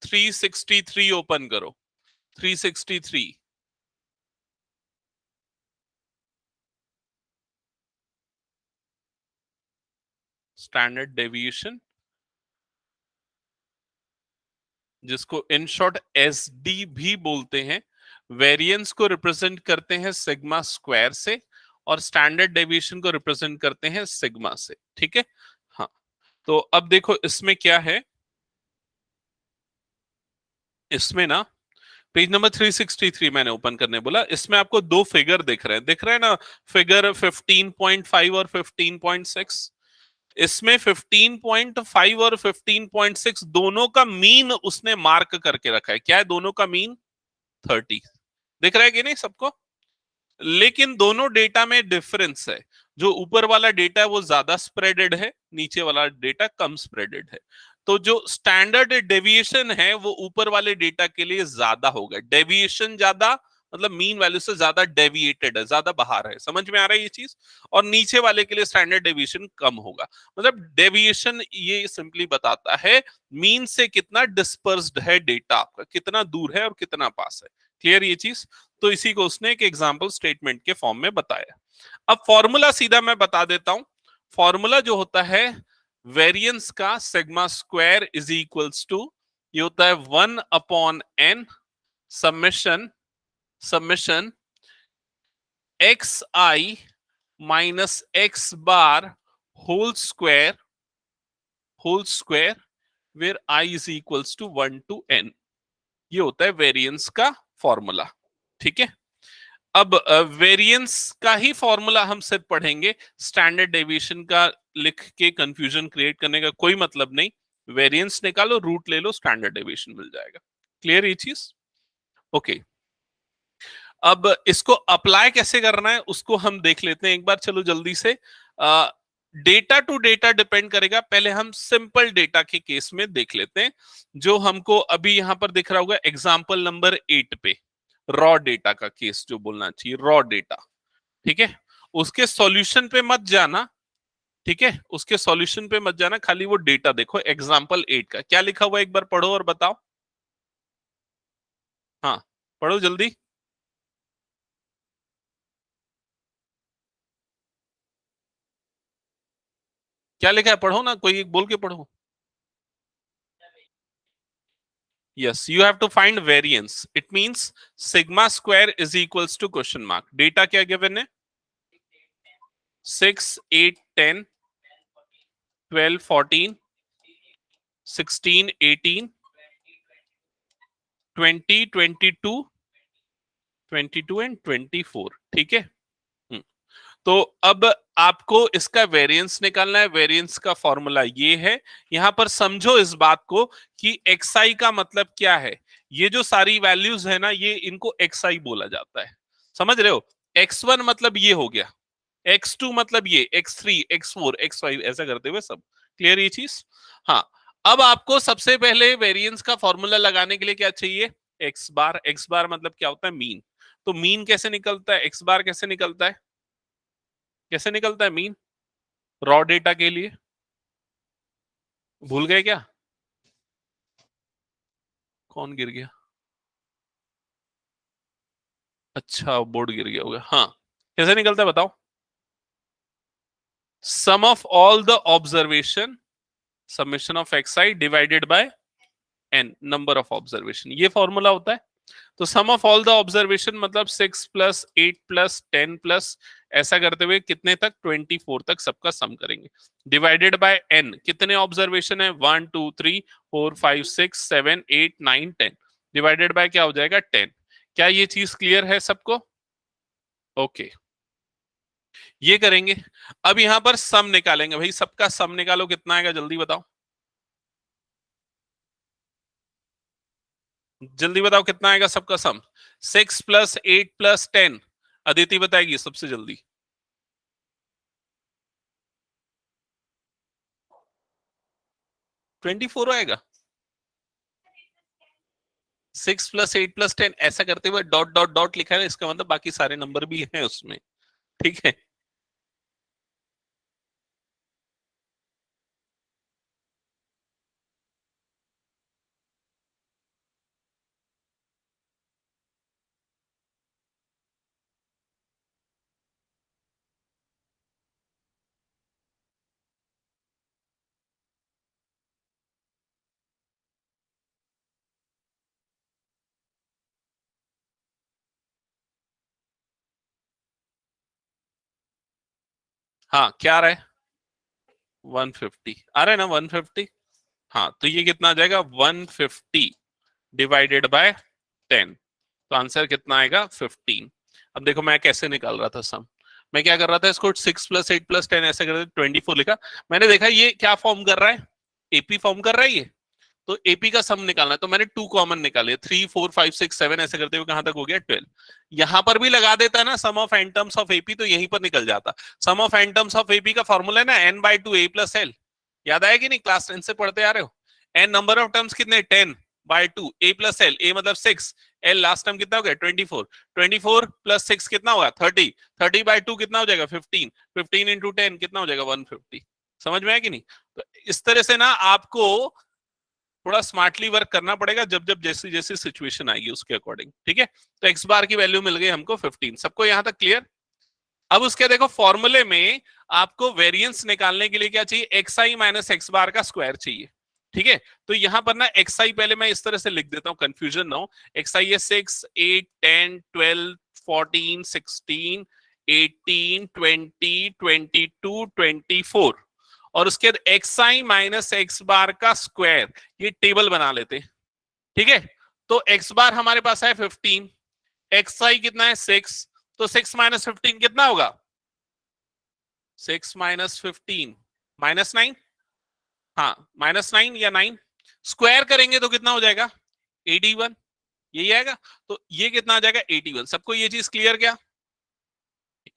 363 open करो, 363। Standard deviation, जिसको in short SD भी बोलते हैं, वेरिएंस को रिप्रेजेंट करते हैं सिग्मा स्क्वायर से और स्टैंडर्ड डेविएशन को रिप्रेजेंट करते हैं सिग्मा से। ठीक है, हाँ। तो अब देखो इसमें क्या है, इसमें ना पेज नंबर 363 मैंने ओपन करने बोला, इसमें आपको दो फिगर दिख रहे हैं ना, फिगर 15.5 और 15.6। इसमें 15.5 और 15.6 दोनों का मीन उसने मार्क करके रखा है। क्या है दोनों का मीन? 30। दिख रहा है कि नहीं सबको? लेकिन दोनों डेटा में डिफरेंस है। जो ऊपर वाला डेटा है वो ज्यादा स्प्रेडेड है, नीचे वाला डेटा कम स्प्रेडेड है। तो जो स्टैंडर्ड डेविएशन है वो ऊपर वाले डेटा के लिए ज्यादा होगा। डेविएशन ज्यादा मतलब मीन वैल्यू से ज्यादा डेविएटेड है, ज्यादा बाहर है। समझ में आ रहा है ये चीज? और नीचे वाले के लिए स्टैंडर्ड डेविएशन कम होगा। मतलब डेविएशन ये सिंपली बताता है मीन से कितना डिस्पर्स्ड है डेटा, आपका कितना दूर है और कितना पास है। क्लियर ये चीज? तो इसी को उसने एक एग्जाम्पल स्टेटमेंट के फॉर्म में बताया। अब फॉर्मूला सीधा मैं बता देता हूं। फॉर्मूला जो होता है वेरिएंस का, sigma square is equals to, ये होता है 1/n summation summation x i minus x bar whole square where i is equals to 1 to n। ये होता है वेरिएंस का फॉर्मूला। ठीक है, अब वेरिएंस का ही फॉर्मूला हम सिर्फ पढ़ेंगे, स्टैंडर्ड डेविएशन का लिख के कंफ्यूजन क्रिएट करने का कोई मतलब नहीं। वेरिएंस निकालो, रूट ले लो, स्टैंडर्ड डेविएशन मिल जाएगा। क्लियर ये चीज? ओके, अब इसको अप्लाई कैसे करना है उसको हम देख लेते हैं एक बार। चलो जल्दी से, डेटा टू डेटा डिपेंड करेगा। पहले हम सिंपल डेटा के केस में देख लेते हैं, जो हमको अभी यहां पर दिख रहा होगा एग्जाम्पल नंबर 8 पे। रॉ डेटा का केस जो बोलना चाहिए, रॉ डेटा। ठीक है, उसके सॉल्यूशन पे मत जाना। ठीक है, उसके सॉल्यूशन पे मत जाना, खाली वो डेटा देखो। एग्जाम्पल 8 का क्या लिखा हुआ है एक बार पढ़ो और बताओ। हाँ, पढ़ो जल्दी। क्या लिखा है पढ़ो ना, कोई एक बोल के पढ़ो। Yes, you have to find variance. It means sigma square is equals to question mark. Data क्या given है? 6, 8, 10, 12, 14, 16, 18, 20, 22, 22 एंड 24। ठीक है, तो अब आपको इसका वेरिएंस निकालना है। वेरिएंस का फॉर्मूला ये है। यहां पर समझो इस बात को कि xi का मतलब क्या है। ये जो सारी वैल्यूज है ना, ये इनको xi बोला जाता है। समझ रहे हो? x1 मतलब ये हो गया, x2 मतलब ये, x3, x4, x5 ऐसा करते हुए सब। क्लियर ये चीज? हाँ। अब आपको सबसे पहले वेरिएंस का फॉर्मूला लगाने के लिए क्या चाहिए? x बार। x बार मतलब क्या होता है? मीन। तो मीन कैसे निकलता है? x बार कैसे निकलता है? कैसे निकलता है मीन रॉ डेटा के लिए? भूल गए क्या? कौन गिर गया? अच्छा, बोर्ड गिर गया होगा। हाँ, कैसे निकलता है बताओ? Sum of all the observation, summation of xi divided by n, number of observation, ये फॉर्मूला होता है। तो sum of all the observation मतलब 6 प्लस 8 प्लस 10 प्लस ऐसा करते हुए कितने तक? 24 तक सबका सम करेंगे। डिवाइडेड बाय n, कितने ऑब्जर्वेशन है? 1 2 3 4 5 6 7 8 9 10। डिवाइडेड बाय क्या हो जाएगा? 10। क्या ये चीज क्लियर है सबको? ओके, ये करेंगे। अब यहां पर सम निकालेंगे भाई, सबका सम निकालो, कितना आएगा जल्दी बताओ। जल्दी बताओ कितना आएगा सबका सम। 6 प्लस 8 प्लस 10। अदिति बताएगी सबसे जल्दी। 24 आएगा। 6 प्लस 8 प्लस 10 ऐसा करते हुए डॉट डॉट डॉट लिखा है, इसका मतलब बाकी सारे नंबर भी हैं उसमें। ठीक है, हाँ क्या आ रहा है 150 आ रहा है ना 150। हाँ तो ये कितना आ जाएगा 150 डिवाइडेड बाय 10। तो आंसर कितना आएगा 15। अब देखो मैं कैसे निकाल रहा था सम। मैं क्या कर रहा था इसको 6 + 8 + 10 ऐसे कर 24 लिखा। मैंने देखा ये क्या फॉर्म कर रहा है एपी फॉर्म कर रहा है ये। तो एपी का सम निकालना है तो मैंने 2 कॉमन निकाले 3 4 5 6 7 ऐसे करते हुए कहां तक हो गया 12। यहां पर भी लगा देता ना sum of n terms of AP तो यहीं पर निकल जाता। Sum of n terms of AP का फॉर्मूला है ना n/2 a + l। याद आया कि नहीं क्लास 10 से पढ़ते आ रहे हो। एन नंबर ऑफ टर्म्स कितने 10/2 a + l a मतलब 6 l लास्ट टर्म कितना हो गया 24 24 + 6 कितना होगा 30 30/2 कितना हो जाएगा 15 15 × 10 कितना हो जाएगा 150। समझ में आया कि नहीं। तो इस तरह से ना आपको थोड़ा स्मार्टली वर्क करना पड़ेगा जब जब जैसी जैसी सिचुएशन आएगी उसके अकॉर्डिंग। ठीक है तो एक्स बार की वैल्यू मिल गई हमको 15। सबको यहां तक क्लियर। अब उसके देखो फॉर्मूले में आपको वेरिएंस निकालने के लिए क्या चाहिए xi - x बार का स्क्वायर चाहिए। ठीक है तो यहां पर ना xi पहले मैं इस तरह से लिख देता हूं कंफ्यूजन ना हो। xi है 6 8 10 12 14 16 18 20 22 24 और उसके बाद xi - x बार का स्क्वायर ये टेबल बना लेते। ठीक है तो x बार हमारे पास है 15 xi कितना है 6 तो 6 - 15 कितना होगा 6 - 15 -9। हाँ -9 या 9 स्क्वायर करेंगे तो कितना हो जाएगा 81 यही आएगा। तो ये कितना आ जाएगा 81। सबको ये चीज क्लियर क्या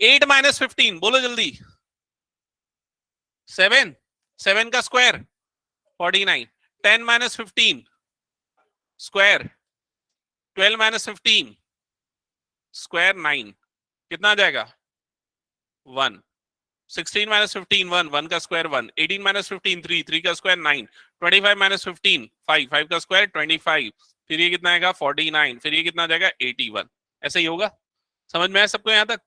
8 - 15 बोलो जल्दी 7 7 का स्क्वायर 49 10 - 15 स्क्वायर 12 - 15 स्क्वायर 9 कितना आ जाएगा 1 16 - 15 1 1 का स्क्वायर 1 18 - 15 3 3 का स्क्वायर 9 25 - 15 5 5 का स्क्वायर 25 फिर ये कितना आएगा 49 फिर ये कितना आ जाएगा 81। ऐसे ही होगा। समझ में आया सबको यहां तक।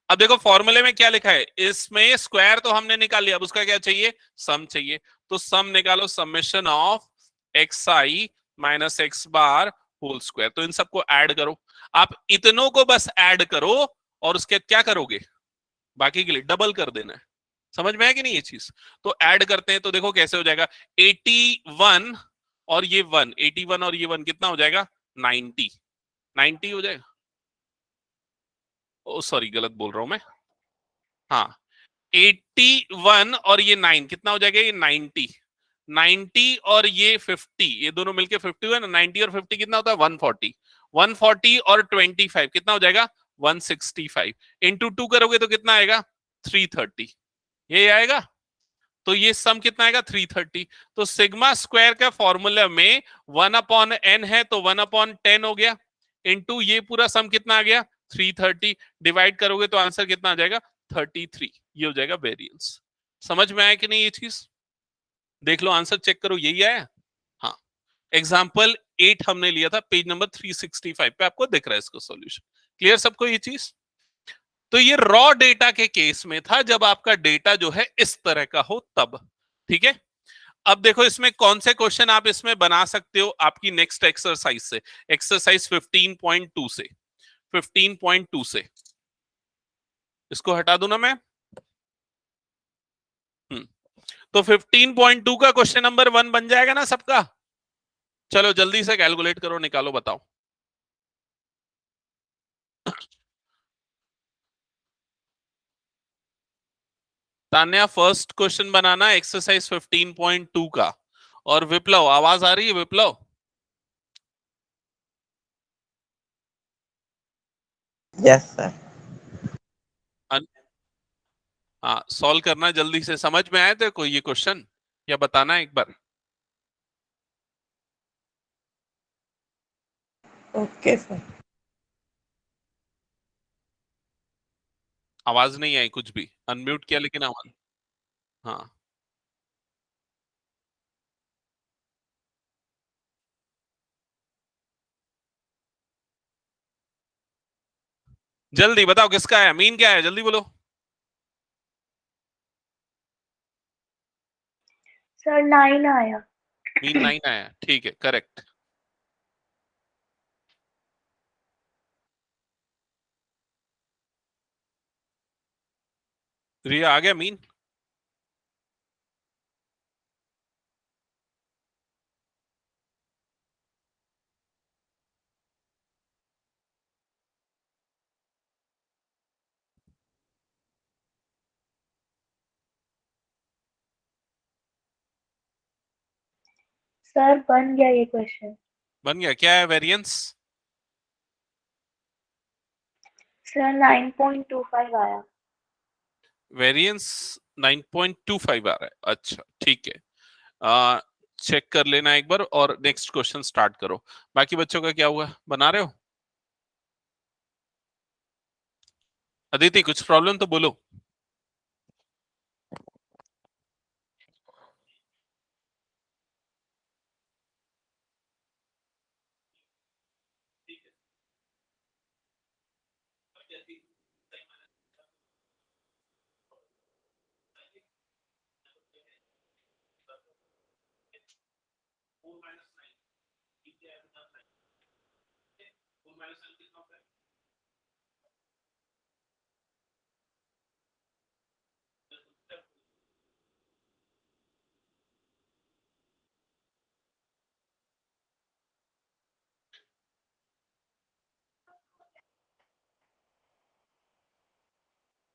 अब देखो फॉर्मूले में क्या लिखा है इसमें स्क्वायर तो हमने निकाल लिया अब उसका क्या चाहिए सम चाहिए। तो सम निकालो summation of xi - x bar whole square. तो इन सबको ऐड करो। आप इतनों को बस ऐड करो और उसके क्या करोगे बाकी के लिए डबल कर देना है। समझ में आया कि नहीं ये चीज। तो ऐड करते हैं तो देखो कैसे हो जाएगा 81 और ये 1 81 और ये 1 कितना हो जाएगा 90 90 हो जाएगा। ओ सॉरी गलत बोल रहा हूं मैं। हाँ 81 और ये 9 कितना हो जाएगा ये 90 90 और ये 50 ये दोनों मिलके 50 है ना 90 और 50 कितना होता है 140 140 और 25 कितना हो जाएगा 165 इंटू 2 करोगे तो कितना आएगा 330 ये आएगा। तो ये सम कितना आएगा 330। तो सिग्मा स्क्वायर का फॉर्मूला में 1/n है तो 1/10 हो गया इंटू ये पूरा सम कितना आ गया 330 डिवाइड करोगे तो आंसर कितना आ जाएगा 33। ये हो जाएगा वेरिएंस। समझ में आया कि नहीं ये चीज। देख लो आंसर चेक करो यही आया। हाँ एग्जाम्पल 8 हमने लिया था पेज नंबर 365 पे आपको दिख रहा है इसको सॉल्यूशन। क्लियर सबको ये चीज। तो ये रॉ डेटा के केस में था जब आपका डेटा जो है इस तरह का हो तब। ठीक है अब देखो इसमें कौन से क्वेश्चन आप इसमें बना सकते हो आपकी नेक्स्ट एक्सरसाइज से एक्सरसाइज 15.2 से 15.2 से इसको हटा दूं ना मैं। तो 15.2 का क्वेश्चन नंबर 1 बन जाएगा ना सबका। चलो जल्दी से कैलकुलेट करो निकालो बताओ। तान्या फर्स्ट क्वेश्चन बनाना एक्सरसाइज 15.2 का। और विप्लव आवाज आ रही है विप्लव। Yes sir. हाँ सॉल्व करना जल्दी से। समझ में आए थे कोई ये क्वेश्चन या बताना एक बार। Okay sir. आवाज नहीं आई कुछ भी अनम्यूट किया लेकिन आवाज। हाँ जल्दी बताओ किसका है मीन क्या है जल्दी बोलो। सर 9 आया। मीन 9 आया ठीक है करेक्ट। रिया आ गया मीन। सर बन गया ये क्वेश्चन। बन गया? क्या है वेरिएंस? सर 9.25 आया। वेरिएंस 9.25 आ रहा है, अच्छा ठीक है। चेक कर लेना एक बार और नेक्स्ट क्वेश्चन स्टार्ट करो। बाकी बच्चों का क्या हुआ, बना रहे हो? अदिति कुछ प्रॉब्लम तो बोलो।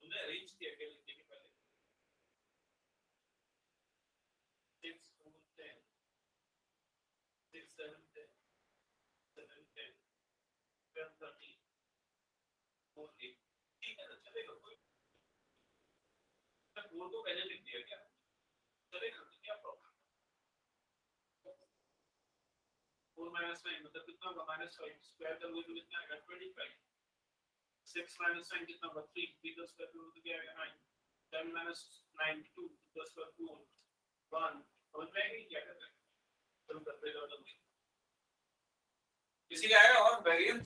तुमने अरेंज किया क्या लिखने के पहले? 6 4 10 6 7 10 7 10 12 13 4 8, ठीक है ना, चलेगा। कोई फोर को पहले लिख दिया क्या, चलेगा तो क्या प्रॉब्लम। 4 माइनस 9 मतलब कितना होगा, -5 स्क्वायर करोगे तो कितना आएगा 25। 6 माइनस 9 कितना होगा 3, 3 का स्क्वायर करोगे तो क्या आएगा 9। 10 माइनस 9 2, 2 का स्क्वायर 4 1। समझ में आएगी क्या करते हैं, शुरू करते हैं जल्दी। किसी का आया और वेरिएंस?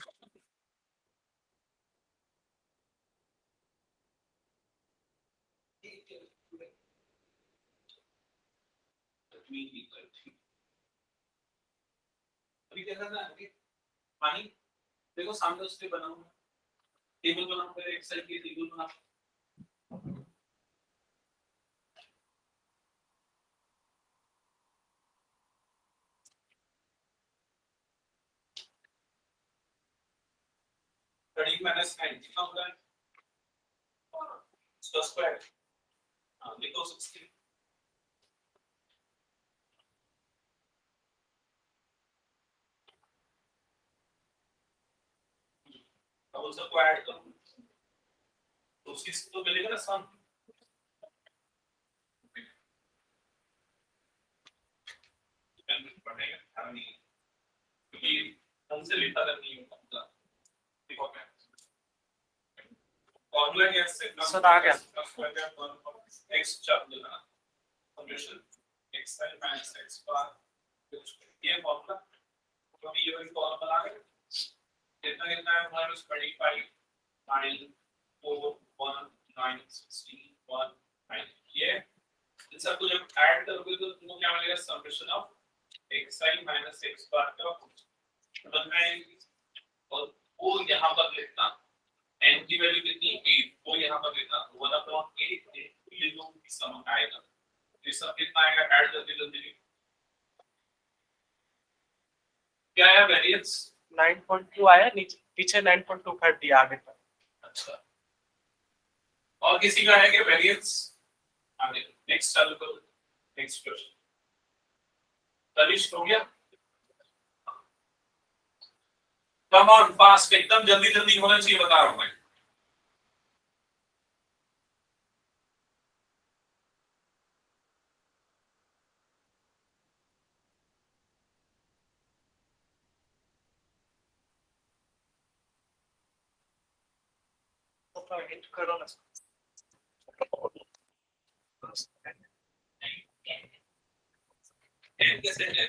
अभी क्या करना है, पानी देखो सामने उसके बनाओ, टेबल बनाओ, पहले एक्सेल की टेबल बनाओ। थर्टी माइनस 9 कितना होगा, उसका स्क्वायर। हाँ लिखो 16। अब उन सबको ऐड करो तो उसकी तो मिलेगा ना सम। पढ़ेगा नहीं क्योंकि हमसे लिखा नहीं होगा। देखो मैं फॉर्मूला क्या है, सर आ गया x चाप देना सॉल्यूशन x माइनस x बार, ये फॉर्मूला तो ये वाली फॉर्मूला बना रहे कितना कितना है हमारे पास 25 9 4 1 9 16 1 9। ये इन सबको जब ऐड करोगे तो तुमको क्या मिलेगा, summation of xi minus x बार का समझ में आएगी। और वो यहाँ पर लिखना n की वैल्यू कितनी 8, वो यहाँ पर लिखना 1/8 ये जो सम आएगा, ये सब कितना आएगा, ऐड करके जल्दी क्या है वेरिएंस 9.2 आया, नीचे पीछे 9.25 दिया आगे तक। अच्छा और किसी का है क्या वेरिएंस, आगे नेक्स्ट चालू करो, नेक्स्ट क्वेश्चन तनिष्क हो गया। कम ऑन फास्ट, एकदम जल्दी जल्दी होना चाहिए, बता रहा हूं मैं। हिट करो ना, कैसे है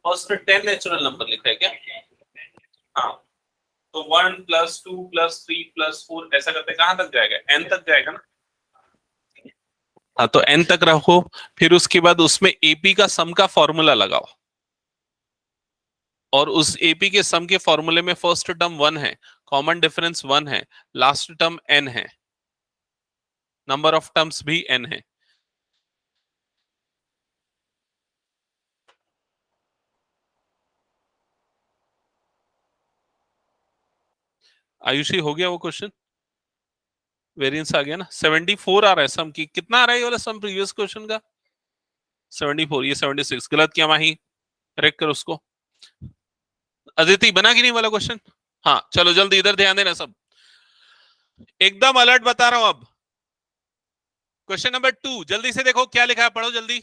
और उसमें 10 नेचुरल नंबर लिखा है क्या? हाँ तो 1 प्लस 2 प्लस 3 प्लस 4 ऐसा करते कहां तक जाएगा, n तक जाएगा ना। हाँ तो n तक रखो, फिर उसके बाद उसमें एपी का सम का फॉर्मूला लगाओ और उस एपी के सम के फॉर्मूले में फर्स्ट टर्म 1 है, कॉमन डिफरेंस 1 है, लास्ट टर्म n है, नंबर ऑफ टर्म्स भी n है। आयुषी हो गया वो क्वेश्चन, वेरिएंस आ गया ना, 74 आ रहा है सम की, कितना आ रहा है ये वाला सम प्रीवियस क्वेश्चन का 74, ये 76 गलत किया माही, करेक्ट कर उसको। अदिति बना कि नहीं वाला क्वेश्चन? हाँ चलो जल्दी इधर ध्यान देना सब, एकदम अलर्ट बता रहा हूं अब। क्वेश्चन नंबर 2 जल्दी से देखो क्या लिखा है, पढ़ो जल्दी।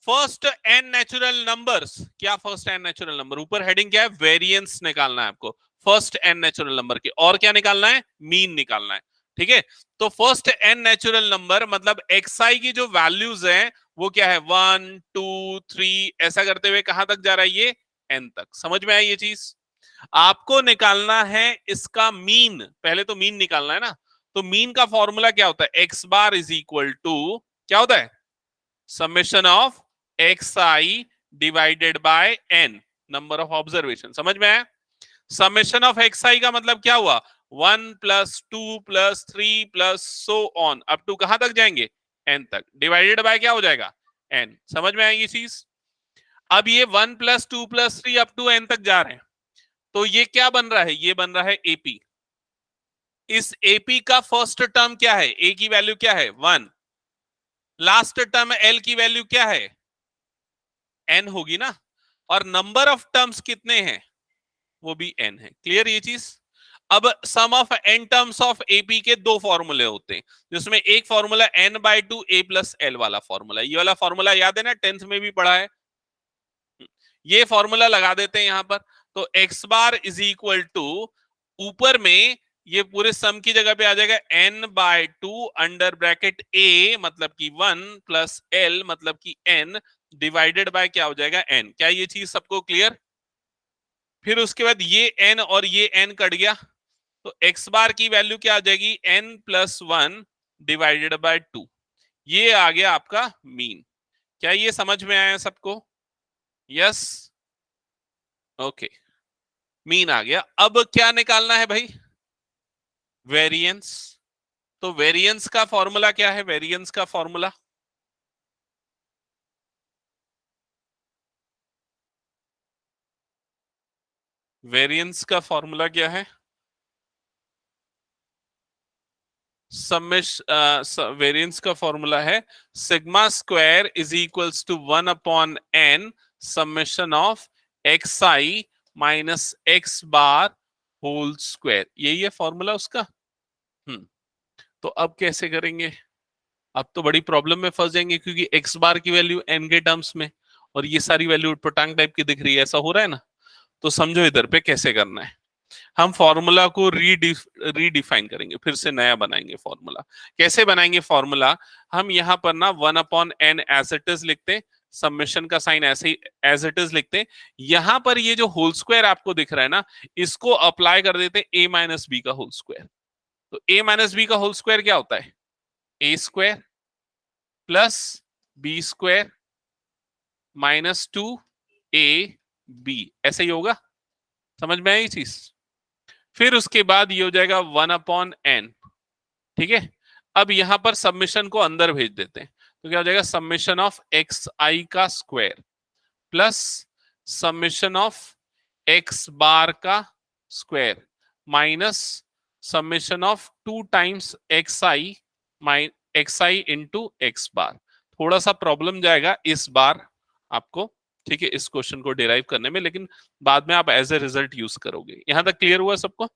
फर्स्ट एन नेचुरल नंबर्स, क्या फर्स्ट एन नेचुरल नंबर, ऊपर हेडिंग क्या है, वेरिएंस निकालना है आपको फर्स्ट एन नेचुरल नंबर की, और क्या निकालना है, मीन निकालना है। ठीक है, तो फर्स्ट एन नेचुरल नंबर मतलब xi की जो वैल्यूज हैं वो क्या है, 1 2 3 ऐसा करते हुए कहां तक जा रहा है, ये n तक। समझ में आई ये चीज? आपको निकालना है इसका मीन, पहले तो मीन निकालना है ना। तो मीन का फॉर्मूला क्या होता है, x bar is equal to क्या होता है, summation of xi divided by n, number of observation. समझ में आया? समेशन ऑफ xi का मतलब क्या हुआ, 1 plus 2 plus 3 plus so on up to कहां तक जाएंगे, n तक, डिवाइडेड बाय क्या हो जाएगा, n। समझ में आएगी चीज? अब ये 1 plus 2 plus 3 up to n तक जा रहे हैं, तो ये क्या बन रहा है, ये बन रहा है AP। इस AP का फर्स्ट टर्म क्या है, a की वैल्यू क्या है 1, लास्ट टर्म l की वैल्यू क्या है, n होगी ना, और नंबर ऑफ टर्म्स कितने हैं, वो भी n है। क्लियर ये चीज? अब sum of n terms of AP के दो फॉर्मूले होते हैं, जिसमें एक formula n/2 a plus l वाला फॉर्मूला, ये वाला फॉर्मूला याद है ना, 10th में भी पढ़ा है। ये फॉर्मूला लगा देते हैं यहां पर, तो x bar is equal to, ऊपर में ये पूरे सम की जगह पे आ जाएगा n/2 अंडर ब्रैकेट a मतलब कि 1 प्लस l मतलब कि n डिवाइडेड बाय क्या हो जाएगा n। क्या ये चीज सबको क्लियर? फिर उसके बाद ये n और ये n कट गया, तो x बार की वैल्यू क्या आ जाएगी, n प्लस 1 डिवाइडेड बाय 2, ये आ गया आपका मीन। क्या ये समझ में आया सबको? यस, ओके, मीन आ गया। अब क्या निकालना है भाई, वेरिएंस। तो वेरिएंस का फॉर्मूला क्या है, वेरिएंस का फॉर्मूला, वेरिएंस का फॉर्मूला क्या है, वेरिएंस का फॉर्मूला है sigma square is equals to 1 upon n summation of xi minus x bar whole square, यही है फॉर्मूला उसका। तो अब कैसे करेंगे, अब तो बड़ी प्रॉब्लम में फंस जाएंगे, क्योंकि x बार की वैल्यू n के टर्म्स में और ये सारी वैल्यू उटपटांग टाइप की दिख रही है, ऐसा हो रहा है ना। तो समझो इधर पे कैसे करना है, हम फॉर्मूला को रीडिफाइन करेंगे, फिर से नया बनाएंगे फॉर्मूला। कैसे बनाएंगे फॉर्मूला, हम यहां पर ना 1 upon n as it is लिखते, समेशन का साइन ऐसे ही एज इट इज लिखते, यहां पर ये जो होल स्क्वायर आपको दिख रहा है ना, इसको अप्लाई कर देते a माइनस बी का होल स्क्वायर। तो a माइनस बी का होल स्क्वायर क्या होता है, a square plus b square minus 2ab, ऐसे ही होगा। समझ में आई चीज? फिर उसके बाद ये हो जाएगा 1 अपॉन n। ठीक है, अब यहां पर सबमिशन को अंदर भेज देते हैं, तो क्या हो जाएगा, समेशन ऑफ xi का square plus summation of x बार का square minus summation of 2 times xi into x बार। थोड़ा सा प्रॉब्लम जाएगा इस बार आपको, ठीक है, इस क्वेश्चन को डिराइव करने में, लेकिन बाद में आप एज ए रिजल्ट यूज करोगे। यहां तक क्लियर हुआ सबको?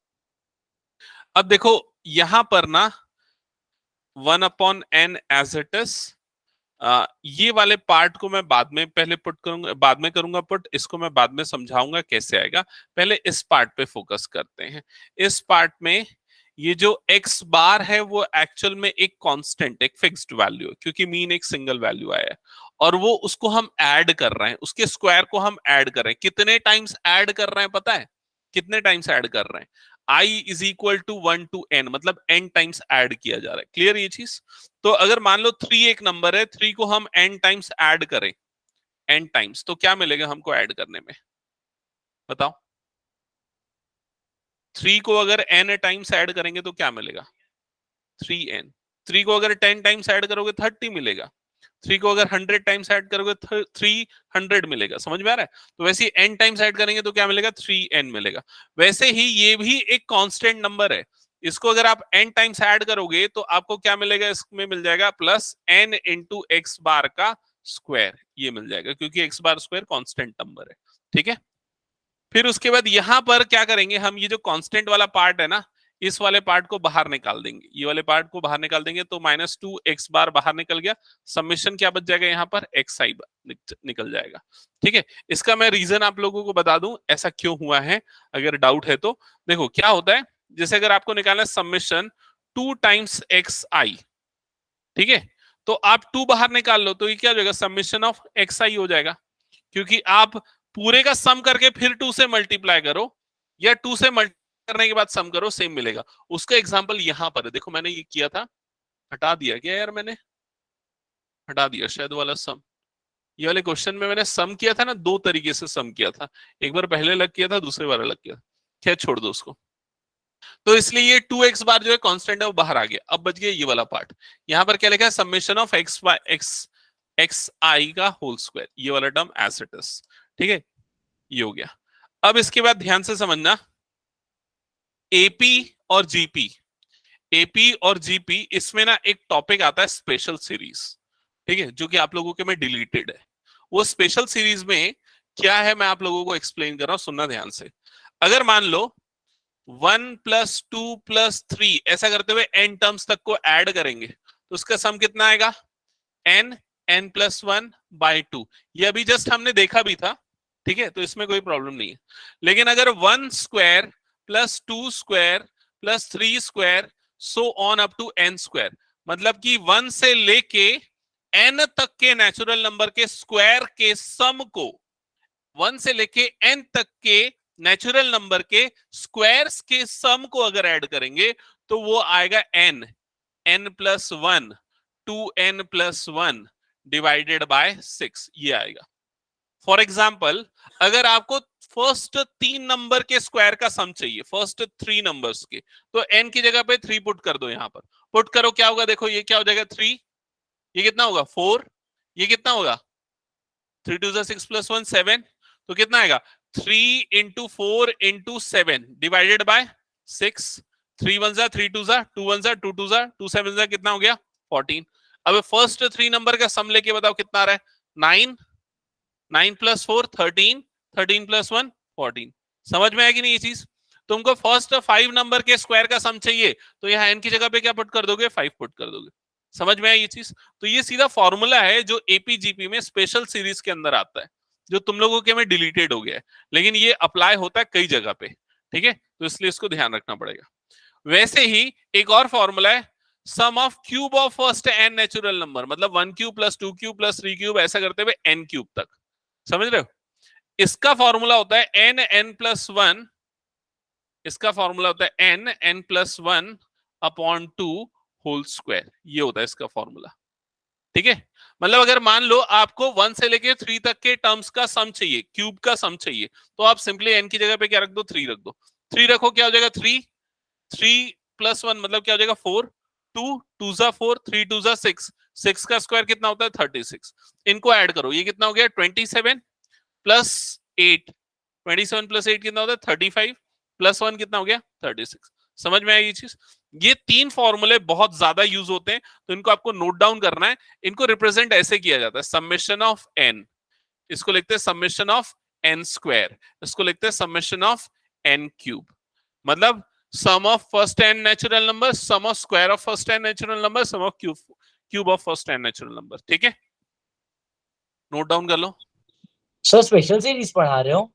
अब देखो यहां पर ना 1 upon n as it is, ये वाले पार्ट को मैं बाद में पहले पुट करूंगा, बाद में करूंगा पुट, इसको मैं बाद में समझाऊंगा कैसे आएगा। पहले इस पार्ट पे फोकस करते हैं। इस पार्ट में ये जो x बार है वो एक्चुअल में एक कांस्टेंट, एक फिक्स्ड वैल्यू है, क्योंकि मीन एक सिंगल वैल्यू आया है, और वो उसको हम ऐड कर रहे हैं, उसके स्क्वायर को हम ऐड कर रहे हैं। कितने टाइम्स ऐड कर रहे हैं पता है, कितने टाइम्स ऐड कर रहे हैं, i is equal to 1 to n, मतलब n टाइम्स ऐड किया जा रहा है। क्लियर ये चीज? तो अगर मान लो 3 एक नंबर है, 3 को हम n टाइम्स ऐड करें, n टाइम्स, तो क्या मिलेगा हमको ऐड करने में, बताओ? 3 को अगर n टाइम्स ऐड करेंगे तो क्या मिलेगा, 3n। 3 को अगर 10 टाइम्स ऐड करोगे 30 मिलेगा, 3 को अगर 100 टाइम्स ऐड करोगे 300 मिलेगा। समझ में आ रहा है? तो वैसे ही n टाइम्स ऐड करेंगे तो क्या मिलेगा, 3n मिलेगा। वैसे ही ये भी एक कांस्टेंट नंबर है, इसको अगर आप n टाइम्स ऐड करोगे तो आपको क्या मिलेगा, इसमें मिल जाएगा प्लस n इंटू एक्स बार का स्क्वायर, ये मिल जाएगा क्योंकि x bar square constant number है। ठीक है, फिर उसके बाद यहां पर क्या करेंगे हम, ये जो कांस्टेंट वाला पार्ट है ना, इस वाले पार्ट को बाहर निकाल देंगे, ये वाले पार्ट को बाहर निकाल देंगे तो माइनस टू एक्स बार बाहर निकल गया, समेशन क्या बच जाएगा यहाँ पर, एक्स आई निकल जाएगा। ठीक है, इसका मैं रीजन आप लोगों को बता दूं ऐसा क्यों हुआ है, अगर डाउट है तो देखो क्या होता है, जैसे अगर आपको निकालना है समेशन 2 टाइम्स एक्स आई, ठीक है, तो आप 2 बाहर निकाल लो तो ये क्या हो जाएगा, समेशन ऑफ एक्स आई हो जाएगा, क्योंकि आप पूरे का सम करके फिर 2 से मल्टीप्लाई करो या 2 से मल्टीप्लाई करने के बाद सम करो, सेम मिलेगा। उसका एग्जांपल यहां पर है, देखो मैंने ये किया था, हटा दिया क्या यार, मैंने हटा दिया शायद वाला सम, ये वाले क्वेश्चन में मैंने सम किया था ना, 2 तरीके से सम किया था, एक बार पहले अलग किया था, दूसरी बार अलग किया था, क्या छोड़ दो उसको। तो इसलिए ये 2x बार जो है कांस्टेंट है वो बाहर आ गया, अब बच गया ये वाला पार्ट, यहां पर क्या लिखा है, summation of X by X I का होल स्क्वायर, ये वाला टर्म एज इट इज। ठीक है, ये हो गया। अब इसके बाद ध्यान से समझना, एपी और जीपी, एपी और जीपी, इसमें ना एक टॉपिक आता है स्पेशल सीरीज, ठीक है, जो कि आप लोगों के में डिलीटेड है। वो स्पेशल सीरीज में क्या है मैं आप लोगों को एक्सप्लेन कर रहा हूं, सुनना ध्यान से। अगर मान लो 1 + 2 + 3 ऐसा करते हुए n टर्म्स तक को ऐड करेंगे तो उसका सम कितना आएगा, n n+1/2, ये अभी जस्ट हमने देखा भी था। ठीक है, तो इसमें कोई प्रॉब्लम नहीं है। लेकिन अगर 1 square + 2 square + 3 square so on up to n square, मतलब कि 1 से लेके n तक के नेचुरल नंबर के स्क्वायर के सम को, 1 से लेके n तक के नेचुरल नंबर के स्क्वायर्स के सम को अगर ऐड करेंगे तो वो आएगा n n+1 2n+1 divided by 6, ये आएगा। फॉर एग्जाम्पल अगर आपको फर्स्ट 3 नंबर के स्क्वायर का सम चाहिए, फर्स्ट 3 नंबर्स के, तो n की जगह पे 3 पुट कर दो, यहां पर पुट करो, क्या होगा देखो, ये क्या हो जाएगा 3, ये कितना होगा 4, ये कितना होगा 3 2 6 + 1 7, तो कितना आएगा 3 × 4 × 7 डिवाइडेड बाय 6, 3 1 3 2 2 1 2 2 2 7 कितना हो गया 14। अब फर्स्ट 3 नंबर का सम लेके बताओ कितना आ रहा है, 9 9 + 4 13 13 + 1 14। समझ में आएगी नहीं ये चीज, तुमको फर्स्ट 5 नंबर के स्क्वायर का सम चाहिए तो यहाँ n की जगह पे क्या पुट कर दोगे, 5 पुट कर दोगे। समझ में आई ये चीज, तो ये सीधा फॉर्मूला है जो एपीजीपी में स्पेशल सीरीज के अंदर आता है, जो तुम लोगों के में डिलीटेड हो गया है, लेकिन ये अप्लाई होता है कई जगह पे। ठीक है, तो इसलिए इसको ध्यान रखना पड़ेगा। वैसे ही एक और फॉर्मूला है, sum of cube of first n natural number, मतलब 1 क्यूब + 2 क्यूब + 3 क्यूब ऐसा करते हुए n क्यूब तक, समझ रहे हो। इसका फॉर्मूला होता है n n+1, इसका फॉर्मूला होता है n n+1/2 होल स्क्वायर, ये होता है इसका फॉर्मूला। ठीक है, मतलब अगर मान लो आपको 1 से लेके 3 तक के टर्म्स का सम चाहिए, क्यूब का सम चाहिए, तो आप सिंपली n की जगह पे क्या रख दो, 3 रख दो, 3 रखो, क्या हो जाएगा 3 + 1 मतलब क्या हो जाएगा 4, 2 2 4 3 2 6, 6 का स्क्वायर कितना होता है 36, इनको ऐड करो, ये कितना हो गया 27 + 8, 27 + 8 कितना होता है 35 + 1 कितना हो गया 36। समझ में आई ये चीज। ये 3 फॉर्मूले बहुत ज्यादा यूज होते हैं, तो इनको आपको नोट डाउन करना है। इनको रिप्रेजेंट ऐसे किया जाता है, समेशन ऑफ n, इसको लिखते हैं समेशन ऑफ n स्क्वायर, इसको लिखते हैं समेशन ऑफ n क्यूब, मतलब sum of first n natural number, sum of square of first n natural number, sum of cube of first n natural number. ठीक है, note down कर लो। Sir special series पढ़ा रहे हो?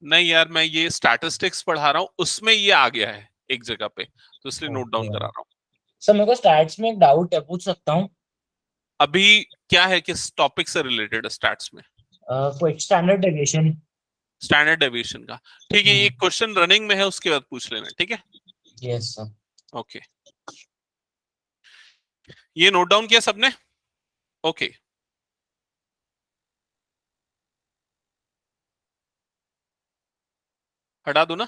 नहीं यार, मैं ये स्टैटिस्टिक्स पढ़ा रहा हूँ, उसमें ये आ गया है एक जगह पे, तो इसलिए नोट डाउन करा रहा हूँ। सर मेरे को स्टैट्स में एक डाउट है, पूछ सकता हूँ? अभी क्या है, किस टॉपिक से रिलेटेड है स्टैट्स में? कोई स्टैंडर्ड डेविएशन। स्टैंडर्ड डेविएशन का, ठीक है, ये क्वेश्चन रनिंग में है, उसके बाद पूछ लेना। ठीक है, यस सर। ओके, ये नोट डाउन किया सबने? ओके, हटा दो ना।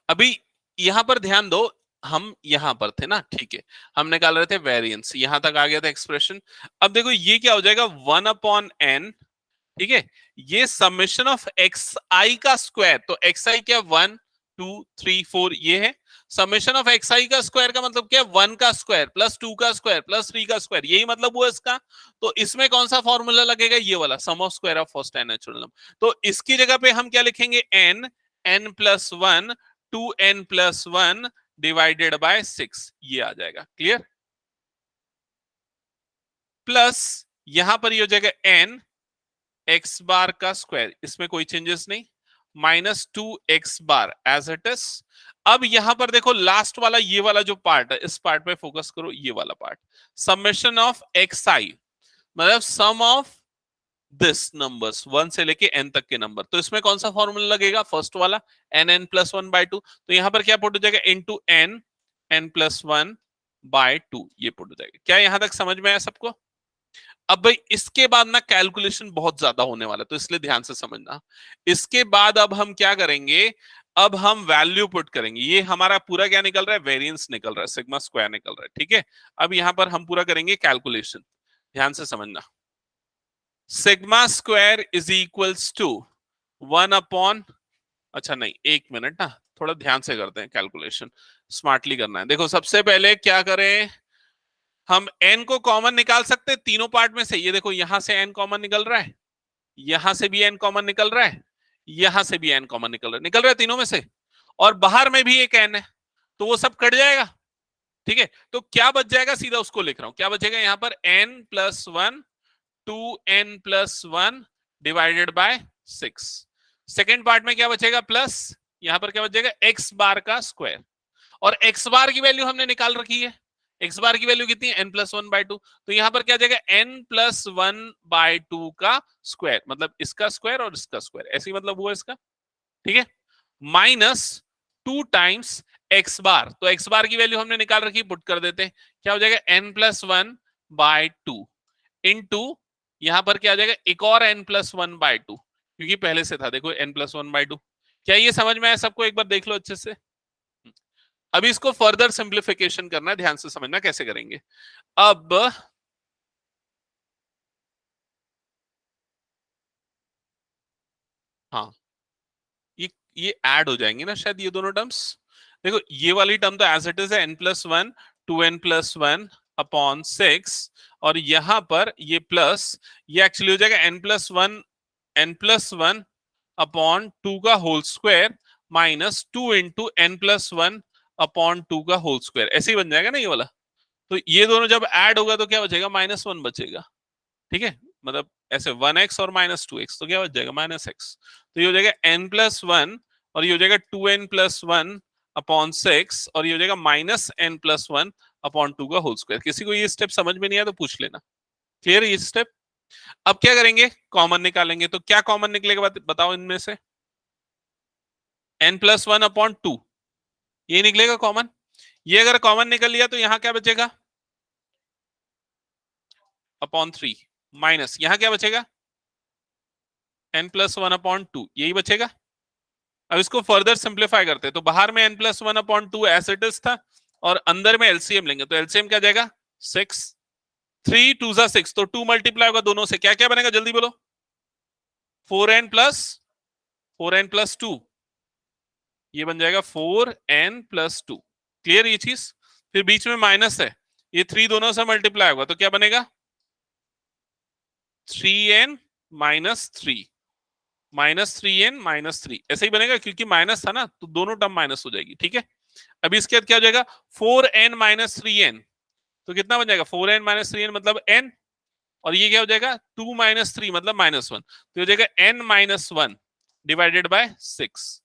अभी यहां पर ध्यान दो, हम यहां पर थे ना, ठीक है, हम निकाल रहे थे वेरिएंस, यहां तक आ गया था एक्सप्रेशन। अब देखो ये क्या हो जाएगा 1/n, ठीक है, ये समेशन ऑफ xi का स्क्वायर, तो xi क्या 1 2 3 4 ये है। समेशन ऑफ xi का स्क्वायर का मतलब क्या है? 1 का स्क्वायर प्लस 2 का स्क्वायर प्लस 3 का स्क्वायर, यही मतलब हुआ इसका। तो इसमें कौन सा फॉर्मूला लगेगा? ये वाला, sum of square of first and natural number. तो इसकी जगह पे हम क्या लिखेंगे? n plus 1 2n plus 1 divided by 6, ये आ जाएगा। क्लियर? प्लस यहां पर ये हो जाएगा n x बार का स्क्वायर, इसमें कोई चेंजेस नहीं, minus 2x bar as it is. अब यहां पर देखो लास्ट वाला, ये वाला जो पार्ट है, इस पार्ट पे फोकस करो, ये वाला पार्ट, समेशन ऑफ xi मतलब सम ऑफ दिस नंबर्स 1 से लेके n तक के नंबर। तो इसमें कौन सा फॉर्मूला लगेगा? फर्स्ट वाला, n प्लस 1 बाय 2। तो यहां पर क्या पुट हो जाएगा? इंटू n प्लस 1 बाय 2, ये पुट हो जाएगा। क्या यहां तक समझ में आया सबको? अब भाई इसके बाद ना कैलकुलेशन बहुत ज्यादा होने वाला है, तो इसलिए ध्यान से समझना। इसके बाद अब हम क्या करेंगे? अब हम वैल्यू पुट करेंगे। ये हमारा पूरा क्या निकल रहा है? वेरिएंस निकल रहा है, सिग्मा स्क्वायर निकल रहा है। ठीक है, अब यहां पर हम पूरा करेंगे कैलकुलेशन, ध्यान से समझना। Sigma square is equals to 1 upon, अच्छा नहीं, एक मिनट ना, थोड़ा ध्यान से करते हैं कैलकुलेशन, स्मार्टली करना है। देखो सबसे पहले क्या करें, हम n को कॉमन निकाल सकते हैं तीनों पार्ट में से। ये देखो यहां से n कॉमन निकल रहा है, यहां से भी n कॉमन निकल रहा है, यहां से भी n कॉमन निकल रहा है तीनों में से, और बाहर में भी एक n है, तो वो सब कट जाएगा। ठीक है, तो क्या बच जाएगा? सीधा उसको लिख रहा हूं, क्या बचेगा यहां पर? n plus 1 2n plus 1 divided by 6। Second part में क्या बचेगा? प्लस यहां पर क्या बचेगा? x बार का स्क्वायर, और x बार की वैल्यू हमने निकाल रखी है। x बार की वैल्यू कितनी है? n plus 1 by 2। तो यहां पर क्या जाएगा? n प्लस 1 बाय 2 का स्क्वायर, मतलब इसका स्क्वायर और इसका स्क्वायर, ऐसे ही मतलब हुआ इसका। ठीक है, माइनस 2 टाइम्स x बार, तो x बार की वैल्यू हमने निकाल रखी, पुट कर देते हैं। क्या हो जाएगा? n प्लस 1 बाय 2 इंटू यहां पर क्या आ जाएगा? एक और n प्लस 1 बाय 2, क्योंकि पहले से था, देखो n प्लस 1 बाय 2। क्या ये समझ में आया सबको? एक बार देख लो अच्छे से। अभी इसको फर्दर सिंप्लीफिकेशन करना है, ध्यान से समझना कैसे करेंगे। अब हाँ, ये ऐड हो जाएंगे ना शायद ये दोनों टर्म्स। देखो ये वाली टर्म तो एज इट इज है, n plus 1 2n plus 1 upon 6, और यहां पर ये प्लस, ये एक्चुअली हो जाएगा n प्लस 1 अपॉन 2 का whole square minus 2 into n plus 1 upon 2 का होल स्क्वायर, ऐसे ही बन जाएगा ना ये वाला। तो ये दोनों जब ऐड होगा तो क्या बचेगा? -1 बचेगा। ठीक है, मतलब ऐसे 1x और -2x, तो क्या बच जाएगा? -x। तो ये हो जाएगा n प्लस 1, और ये हो जाएगा 2n प्लस 1 अपॉन 6, और ये हो जाएगा -n प्लस 1 अपॉन 2 का होल स्क्वायर। किसी को ये स्टेप समझ में नहीं आया तो पूछ लेना। क्लियर है ये स्टेप? अब क्या करेंगे? कॉमन निकालेंगे। तो क्या कॉमन निकलेगा बताओ इनमें से? n प्लस 1 अपॉन 2, ये निकलेगा कॉमन। ये अगर कॉमन निकल लिया तो यहां क्या बचेगा? अपॉन 3 माइनस यहां क्या बचेगा? n प्लस 1 अपॉन 2, यही बचेगा। अब इसको फर्दर सिंप्लीफाई करते हैं, तो बाहर में n plus 1 upon 2 as it is था, और अंदर में एलसीएम लेंगे, तो एलसीएम क्या जाएगा? 6, 3 2 जा 6, तो 2 मल्टीप्लाई होगा दोनों से, क्या क्या बनेगा जल्दी बोलो? 4n प्लस 2, ये बन जाएगा 4n प्लस 2। क्लियर ये चीज? फिर बीच में माइनस है, ये 3 दोनों से मल्टीप्लाई होगा, तो क्या बनेगा? 3n माइनस 3, -3n -3, ऐसे ही बनेगा, क्योंकि माइनस था ना, तो दोनों टर्म माइनस हो जाएगी। ठीक है, अभी इसके बाद क्या हो जाएगा? 4n माइनस 3n, तो कितना बन जाएगा? 4n माइनस 3n मतलब n, और ये क्या हो जाएगा? 2 माइनस 3 मतलब -1, तो हो जाएगा n माइनस 1 डिवाइडेड बाय 6,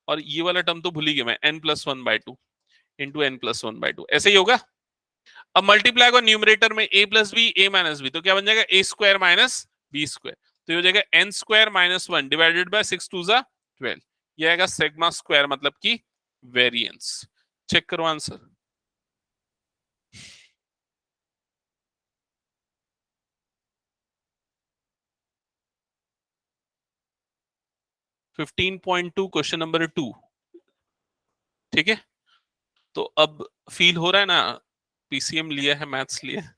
और ये वाला टर्म तो भूल ही गया मैं, n plus 1 by 2 into n plus 1 by 2, ऐसे ही होगा। अब मल्टीप्लाई को न्यूमरेटर में a plus b a minus b, तो क्या बन जाएगा? a square minus b square, तो ये हो जाएगा n square minus 1 divided by 6 2 जा 12, ये आएगा सिग्मा स्क्वायर मतलब की वेरिएंस। चेक करो आंसर। Fifteen 15.2 question number 2। ठीक है, तो अब फील हो रहा है ना, पीसीएम लिया है, मैथ्स लिया है।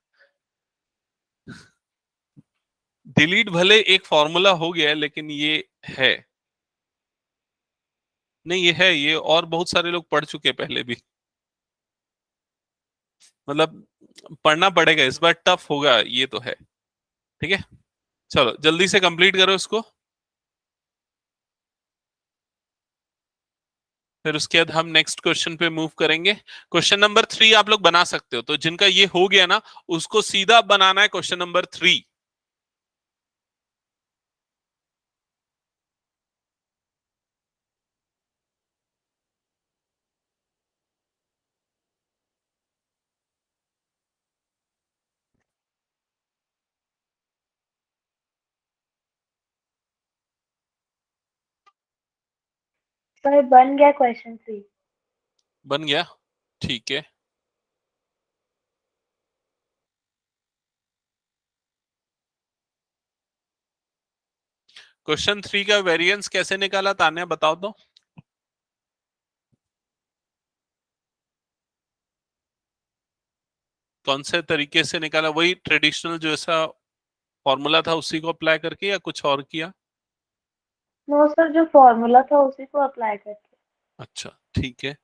डिलीट भले एक फॉर्मूला हो गया है, लेकिन ये है। नहीं ये है, ये और बहुत सारे लोग पढ़ चुके हैं पहले भी, मतलब पढ़ना पड़ेगा इस बार, टफ होगा ये तो है। ठीक है, चलो जल्दी से कंप्लीट करो इसको, फिर उसके बाद हम नेक्स्ट क्वेश्चन पे मूव करेंगे। क्वेश्चन नंबर 3 आप लोग बना सकते हो, तो जिनका ये हो गया ना उसको सीधा बनाना है क्वेश्चन नंबर 3। सर बन गया क्वेश्चन 3। बन गया, ठीक है। क्वेश्चन 3 का वेरिएंस कैसे निकाला तान्या बताओ तो। कौन से तरीके से निकाला, वही ट्रेडिशनल जो ऐसा फॉर्मूला था उसी को अप्लाई करके या कुछ और किया? नो सर, जो फॉर्मूला था उसी को अप्लाई करके। अच्छा ठीक है।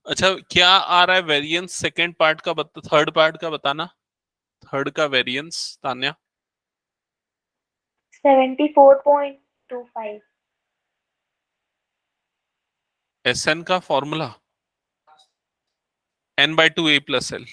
अच्छा क्या आ रहा है वेरिएंस सेकंड पार्ट का, थर्ड पार्ट का बताना, थर्ड का वेरिएंस तान्या। 74.25। एसएन का फॉर्मूला n/2 a+l।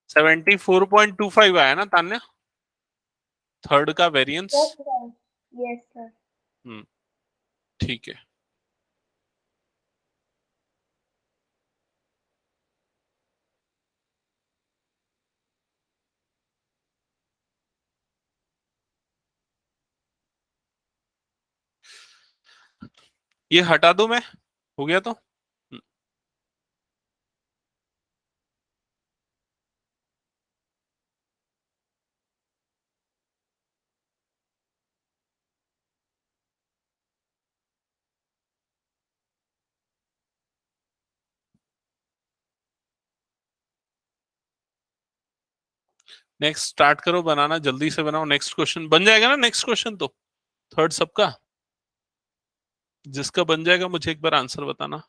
सेवेंटी 4.25 आया ना तान्या, थर्ड का variance. Yes sir. Yes sir. Hmm, ठीक है। ये हटा दूं मैं, हो गया तो। नेक्स्ट स्टार्ट करो बनाना, जल्दी से बनाओ, नेक्स्ट क्वेश्चन बन जाएगा ना, नेक्स्ट क्वेश्चन तो थर्ड सबका, जिसका बन जाएगा मुझे एक बार आंसर बताना।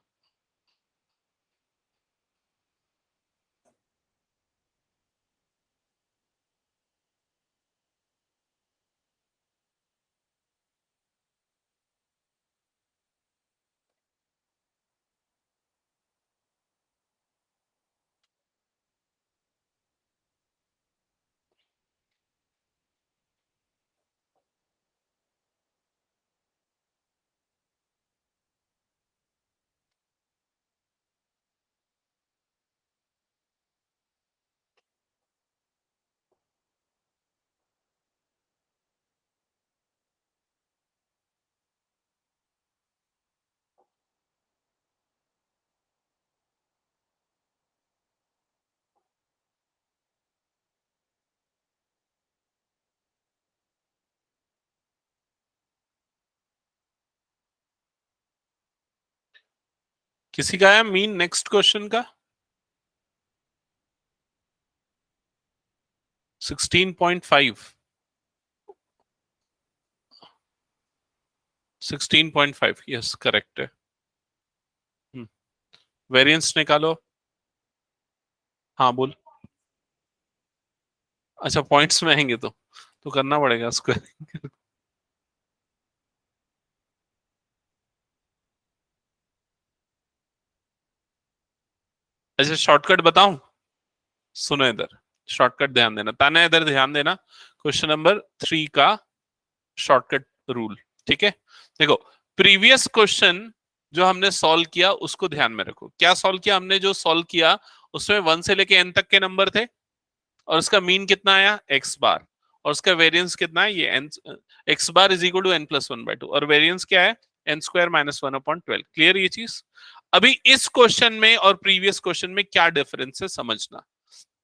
किसी का आया मीन नेक्स्ट क्वेश्चन का? 16.5 16.5 यस करेक्ट है। वेरिएंस निकालो। हाँ बोल। अच्छा पॉइंट्स में आएंगे तो करना पड़ेगा उसको। अच्छा शॉर्टकट बताऊं? सुनो इधर, शॉर्टकट ध्यान देना, ताना इधर ध्यान देना। क्वेश्चन नंबर 3 का शॉर्टकट रूल, ठीक है? देखो प्रीवियस क्वेश्चन जो हमने सॉल्व किया उसको ध्यान में रखो। क्या सॉल्व किया हमने? जो सॉल्व किया उसमें 1 से लेके n तक के नंबर थे और उसका मीन कितना आया x बार, और उसका वेरिएंस कितना है ये n, x bar is equal to n plus 1/2 और वेरिएंस क्या है n स्क्वायर माइनस 1/12। क्लियर ये चीज? अभी इस क्वेश्चन में और प्रीवियस क्वेश्चन में क्या डिफरेंस है समझना।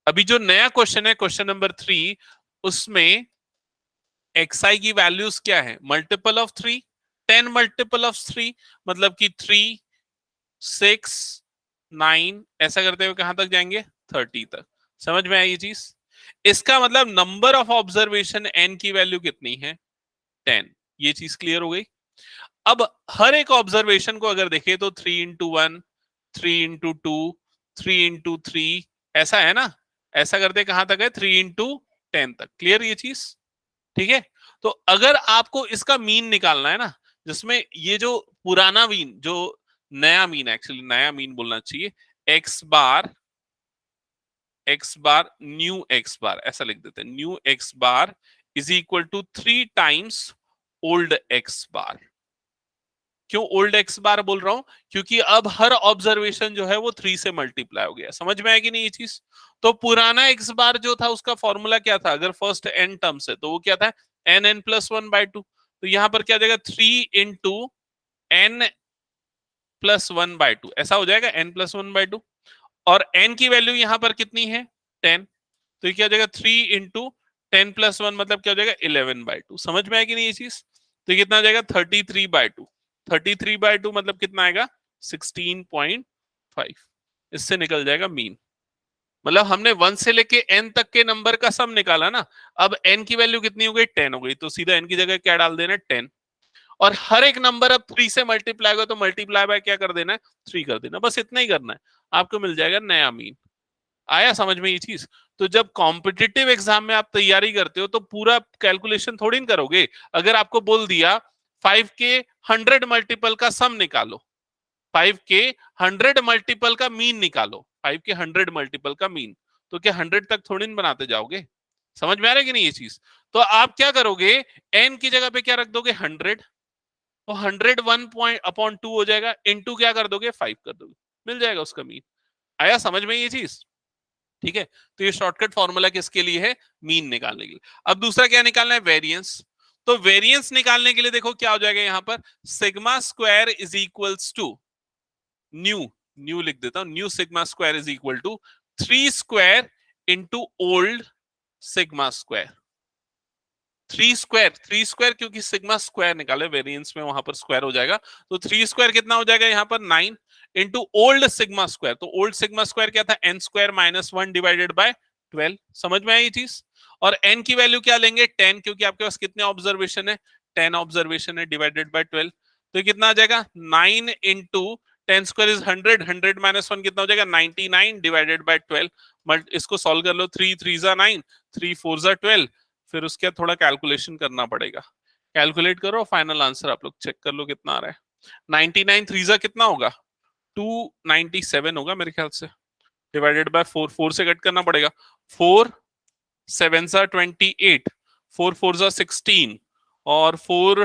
अभी जो नया क्वेश्चन है क्वेश्चन नंबर 3, उसमें xi की वैल्यूज क्या है? मल्टीपल ऑफ 3, 10 मल्टीपल ऑफ 3, मतलब कि 3 6 9 ऐसा करते हुए कहां तक जाएंगे? 30 तक। समझ में आई ये चीज? इसका मतलब नंबर ऑफ ऑब्जर्वेशन n की वैल्यू कितनी है? 10। ये चीज क्लियर हो गई? अब हर एक ऑब्जर्वेशन को अगर देखें तो 3 इंटू 1, 3 इंटू 2, 3 इंटू 3 ऐसा है ना? ऐसा करते कहां तक है? 3 इंटू 10 तक। क्लियर ये चीज? ठीक है? तो अगर आपको इसका मीन निकालना है ना, जिसमें ये जो पुराना मीन, जो नया मीन, एक्चुअली नया मीन बोलना चाहिए, X bar new X bar ऐसा लिख देते हैं, new X bar is equal to 3 times old X bar. क्यों ओल्ड एक्स बार बोल रहा हूं? क्योंकि अब हर ऑब्जर्वेशन जो है वो 3 से मल्टीप्लाई हो गया। समझ में आएगी नहीं ये चीज? तो पुराना एक्स बार जो था उसका फॉर्मूला क्या था? अगर फर्स्ट एन टर्म्स है तो वो क्या था? n plus 1/2। तो यहां पर क्या जाएगा? 3 इंटू n प्लस 1/2 ऐसा हो जाएगा, n प्लस 1/2। और n की वैल्यू यहां पर कितनी है? 10। तो ये क्या हो जाएगा? 3 इंटू 10 प्लस 1 मतलब क्या हो जाएगा? 11/2। समझ में आएगी नहीं ये चीज? तो कितना आ जाएगा? 33/2। 33/2 मतलब कितना आएगा? 16.5। इससे निकल जाएगा मीन। मतलब हमने 1 से लेके n तक के नंबर का सम निकाला ना। अब n की वैल्यू कितनी हो गई? 10 हो गई। तो सीधा n की जगह क्या डाल देना? 10। और हर एक नंबर अब 3 से मल्टीप्लाई होगा तो मल्टीप्लाई बाय क्या कर देना है? 3 कर देना। बस इतना ही करना है, आपको मिल जाएगा नया मीन। आया समझ में ये चीज? तो जब कॉम्पिटिटिव एग्जाम में आप तैयारी करते हो तो पूरा कैलकुलेशन थोड़ी ना करोगे। अगर आपको बोल दिया 5 के 100 मल्टीपल का सम निकालो, 5 के 100 मल्टीपल का मीन निकालो, 5 के 100 मल्टीपल का मीन, तो क्या 100 तक थोड़ी ना बनाते जाओगे? समझ में आ रहा है कि नहीं ये चीज? तो आप क्या करोगे? n की जगह पे क्या रख दोगे? 100। तो 100 1/2 हो जाएगा, इनटू क्या कर दोगे? 5 कर दोगे, मिल जाएगा उसका मीन। आया समझ में ये चीज? ठीक है? तो ये शॉर्टकट फॉर्मूला किसके लिए है? मीन निकालने के लिए। अब दूसरा क्या निकालना है? वेरिएंस। तो वेरिएंस निकालने के लिए देखो क्या हो जाएगा यहां पर? Sigma square is equals to new लिख देता हूं, new sigma square is equal to 3 square into old sigma square. 3 square क्योंकि सिग्मा स्क्वायर निकाले, वेरिएंस में वहां पर स्क्वायर हो जाएगा। तो 3 स्क्वायर कितना हो जाएगा यहां पर? 9 इंटू ओल्ड सिग्मा स्क्वायर। तो ओल्ड सिग्मा स्क्वायर क्या था? n square minus 1 divided bye 12। समझ में आई ये चीज? और n की वैल्यू क्या लेंगे? 10, क्योंकि आपके पास कितने ऑब्जर्वेशन है? 10 ऑब्जर्वेशन है, डिवाइडेड बाय 12। तो कितना आ जाएगा? 9 इंटू 10 स्क्वायर इज 100, 100 माइनस 1 कितना हो जाएगा? 99 डिवाइडेड बाय 12। इसको सॉल्व कर लो, 3 3 जा 9, 3 4 जा 12। फिर उसके बाद थोड़ा कैलकुलेशन करना पड़ेगा। कैलकुलेट करो, फाइनल आंसर आप लोग चेक कर लो कितना आ रहा है। 99 3 जा कितना होगा? 297 होगा मेरे ख्याल से, डिवाइडेड बाय 4। 4 से कट करना पड़ेगा। 4 7 जा 28, 4 4 जा 16 और 4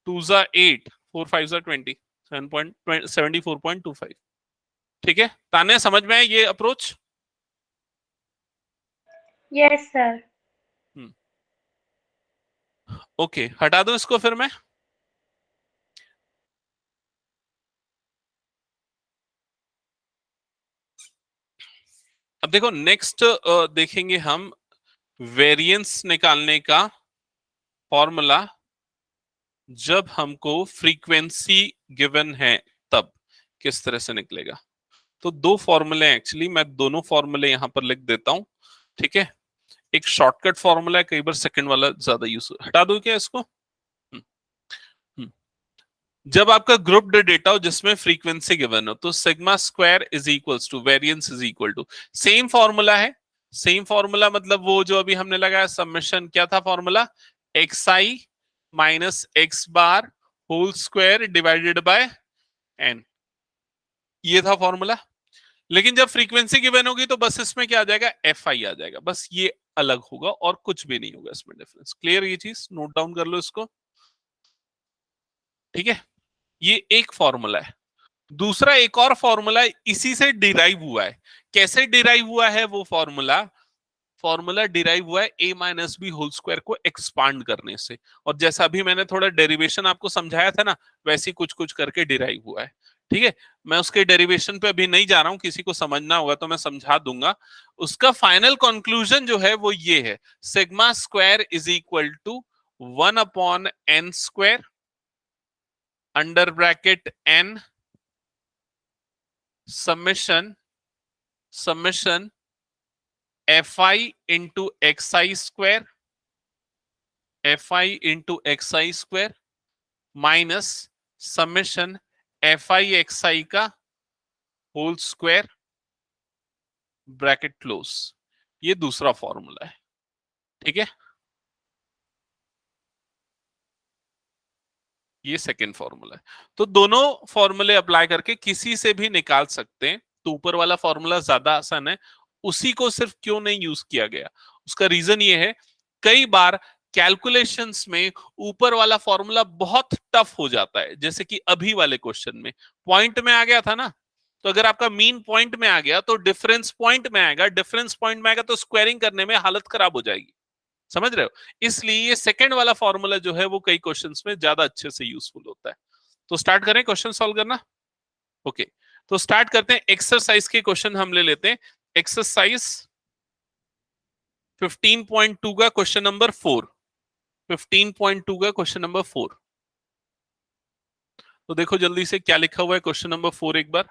2 जा 8, 4 5 जा 20, 74.25। ठीक है ताने, समझ में है ये अप्रोच? Yes sir. ओके हटा दो इसको फिर मैं। अब देखो नेक्स्ट देखेंगे हम वेरिएंस निकालने का फॉर्मूला जब हमको फ्रीक्वेंसी गिवन है तब। किस तरह से निकलेगा। तो दो फॉर्मूले एक्चुअली, मैं दोनों फॉर्मूले यहां पर लिख देता हूं, ठीक है। एक शॉर्टकट फॉर्मूला है, कई बार सेकंड वाला ज्यादा यूज, हटा दो क्या इसको। हम्म, हम्म। जब आपका ग्रुप डेटा हो जिसमें फ्रीक्वेंसी गिवन हो, तो sigma square is equals to variance is equal to, same formula है, सेम फॉर्मूला मतलब वो जो अभी हमने लगाया समेशन, क्या था formula, x i minus x bar whole square divided by n, ये था फॉर्मूला। लेकिन जब फ्रीक्वेंसी गिवन होगी तो बस इसमें क्या आ जाएगा, एफ आई आ जाएगा, बस ये अलग होगा और कुछ भी नहीं होगा इसमें डिफरेंस। क्लियर, ये चीज नोट डाउन कर लो इसको, ठीक है। ये एक फॉर्मूला है। दूसरा एक और फॉर्मूला इसी से डिराइव हुआ है। कैसे डिराइव हुआ है वो फॉर्मूला, फॉर्मूला डिराइव हुआ है a minus b whole square को एक्सपांड करने से, और जैसा अभी मैंने थोड़ा डेरिवेशन आपको समझाया था ना, वैसे कुछ कुछ करके डिराइव हुआ है, ठीक है। मैं उसके डेरिवेशन पे अभी नहीं जा रहा हूं, किसी को समझना होगा तो मैं समझा दूंगा। उसका फाइनल कंक्लूजन जो है वो ये है, sigma square is equal to 1/n square under bracket n summation fi into xi square, fi into xi square minus summation fi xi का होल स्क्वायर ब्रैकेट क्लोज। ये दूसरा फॉर्मूला है, ठीक है। ये सेकेंड फॉर्मूला है। तो दोनों फॉर्मूले अप्लाई करके किसी से भी निकाल सकते हैं। तो ऊपर वाला फॉर्मूला ज्यादा आसान है, उसी को सिर्फ क्यों नहीं यूज किया गया, उसका रीजन ये है, कई बार कैलकुलेशंस में ऊपर वाला फॉर्मूला बहुत टफ हो जाता है। जैसे कि अभी वाले क्वेश्चन में पॉइंट में आ गया था ना, तो अगर आपका मीन पॉइंट में आ गया तो डिफरेंस पॉइंट में आएगा, डिफरेंस पॉइंट में आएगा तो स्क्वायरिंग करने में हालत खराब हो जाएगी, समझ रहे हो। इसलिए ये सेकंड वाला फॉर्मूला जो है वो कई क्वेश्चंस में ज्यादा अच्छे से यूजफुल होता है। तो स्टार्ट करें क्वेश्चन सॉल्व करना। ओके, तो स्टार्ट करते हैं। एक्सरसाइज के क्वेश्चन हम ले लेते हैं। एक्सरसाइज 15.2 का क्वेश्चन नंबर 4, 15.2 का क्वेश्चन नंबर 4। तो देखो जल्दी से क्या लिखा हुआ है क्वेश्चन नंबर 4 एक बार।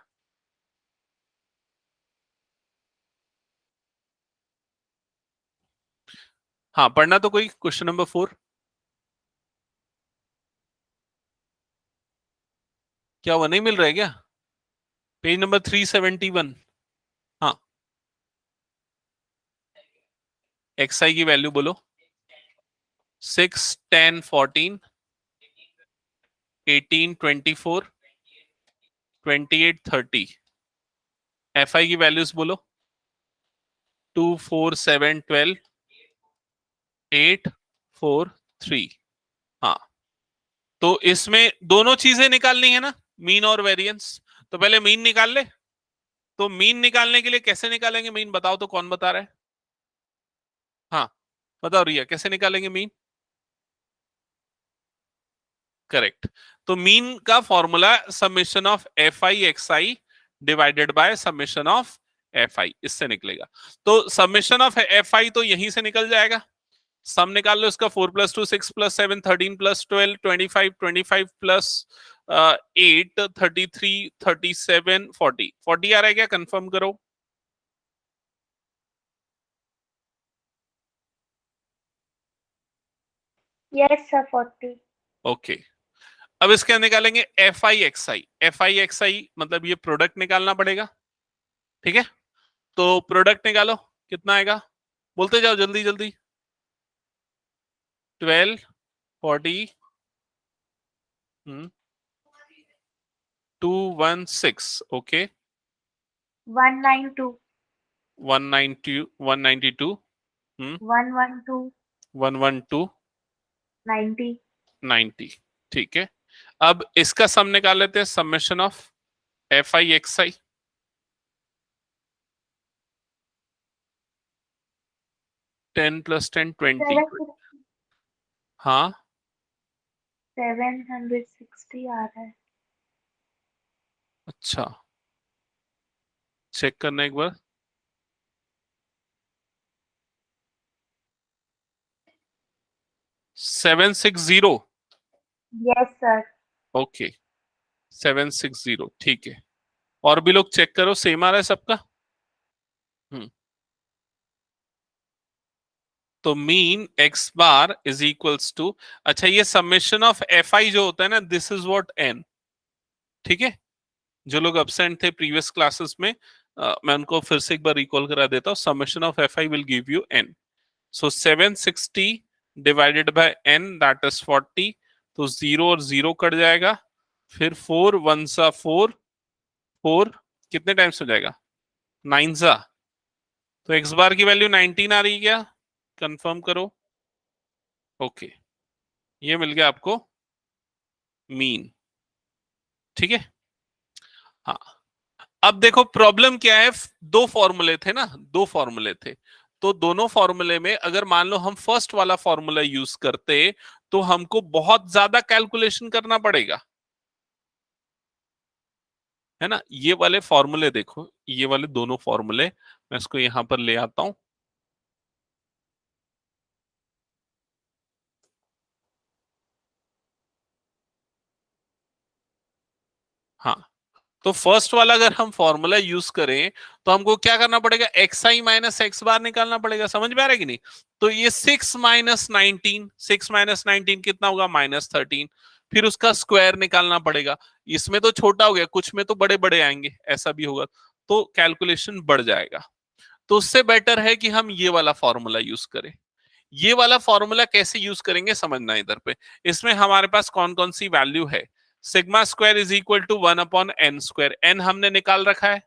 हाँ, पढ़ना तो कोई क्वेश्चन नंबर 4। क्या वो नहीं मिल रहा है क्या, पेज नंबर 371। हाँ, एक्स आई की वैल्यू बोलो। 6, 10, 14, 18, 24, 28, 30। एफ आई की वैल्यूज बोलो। 2, 4, 7, 12, 8, 4, 3। हाँ, तो इसमें दोनों चीजें निकालनी है ना, मीन और वेरिएंस। तो पहले मीन निकाल ले। तो मीन निकालने के लिए कैसे निकालेंगे मीन, बताओ तो, कौन बता रहा है। हाँ बताओ रिया, कैसे निकालेंगे मीन। करेक्ट। तो मीन का formula summation of F I X I divided by summation of F I, इससे निकलेगा। तो समेशन ऑफ एफ आई तो यहीं से निकल जाएगा। सम निकाल लो इसका, 4 + 2 6 + 7 13 + 12 25 25 प्लस 8 33 37 40 40 आ रहा है क्या, कंफर्म करो। Yes sir 40। ओके, अब इसके निकालेंगे F I X I. F I X I मतलब ये प्रोडक्ट निकालना पड़ेगा, ठीक है। तो प्रोडक्ट निकालो, कितना आएगा, बोलते जाओ जल्दी जल्दी। 12 40 216, ओके। 192 192 112 112 90 90, ठीक है। अब इसका सम निकाल लेते हैं, summation of F I X आई। 10 + 10 20। हाँ 760 आ रहा है। अच्छा, चेक करना एक बार। 760, यस सर। ओके 760, ठीक है। और भी लोग चेक करो, सेम आ रहा है सबका। तो mean x bar is equals to, अच्छा ये समेशन ऑफ एफ आई जो होता है ना, दिस इज व्हाट एन, ठीक है। जो लोग अब्सेंट थे प्रीवियस क्लासेस में, मैं उनको फिर से एक बार रिकॉल करा देता हूँ। Summation of F i will give you n. So 760 divided by n that is 40, तो 0 और 0 कट जाएगा, फिर 4 1 सा 4, 4 कितने टाइम्स हो जाएगा, 9 सा, तो एक्स बार की वैल्यू 19 आ रही है क्या, कंफर्म करो। ओके, ये मिल गया आपको मीन, ठीक है। हाँ, अब देखो प्रॉब्लम क्या है, दो फॉर्मूले थे ना, दो फॉर्मूले थे, तो दोनों फॉर्मूले में अगर मान लो हम फर्स्ट वाला फॉर्मूला यूज करते तो हमको बहुत ज्यादा कैलकुलेशन करना पड़ेगा, है ना। ये वाले फॉर्मूले देखो, ये वाले दोनों फॉर्मूले, मैं इसको यहां पर ले आता हूं। हाँ, तो फर्स्ट वाला अगर हम फॉर्मूला यूज करें तो हमको क्या करना पड़ेगा, एक्स आई माइनस एक्स बार निकालना पड़ेगा, समझ में आ रहा है कि नहीं। तो ये 6 माइनस 19 कितना होगा, -13, फिर उसका स्क्वायर निकालना पड़ेगा। इसमें तो छोटा हो गया, कुछ में तो बड़े बड़े आएंगे, ऐसा भी होगा, तो कैलकुलेशन बढ़ जाएगा। तो उससे बेटर है कि हम ये वाला फॉर्मूला यूज करें। ये वाला फॉर्मूला कैसे यूज करेंगे समझना इधर पे। इसमें हमारे पास कौन कौन सी वैल्यू है, sigma square is equal to 1/n square, n हमने निकाल रखा है,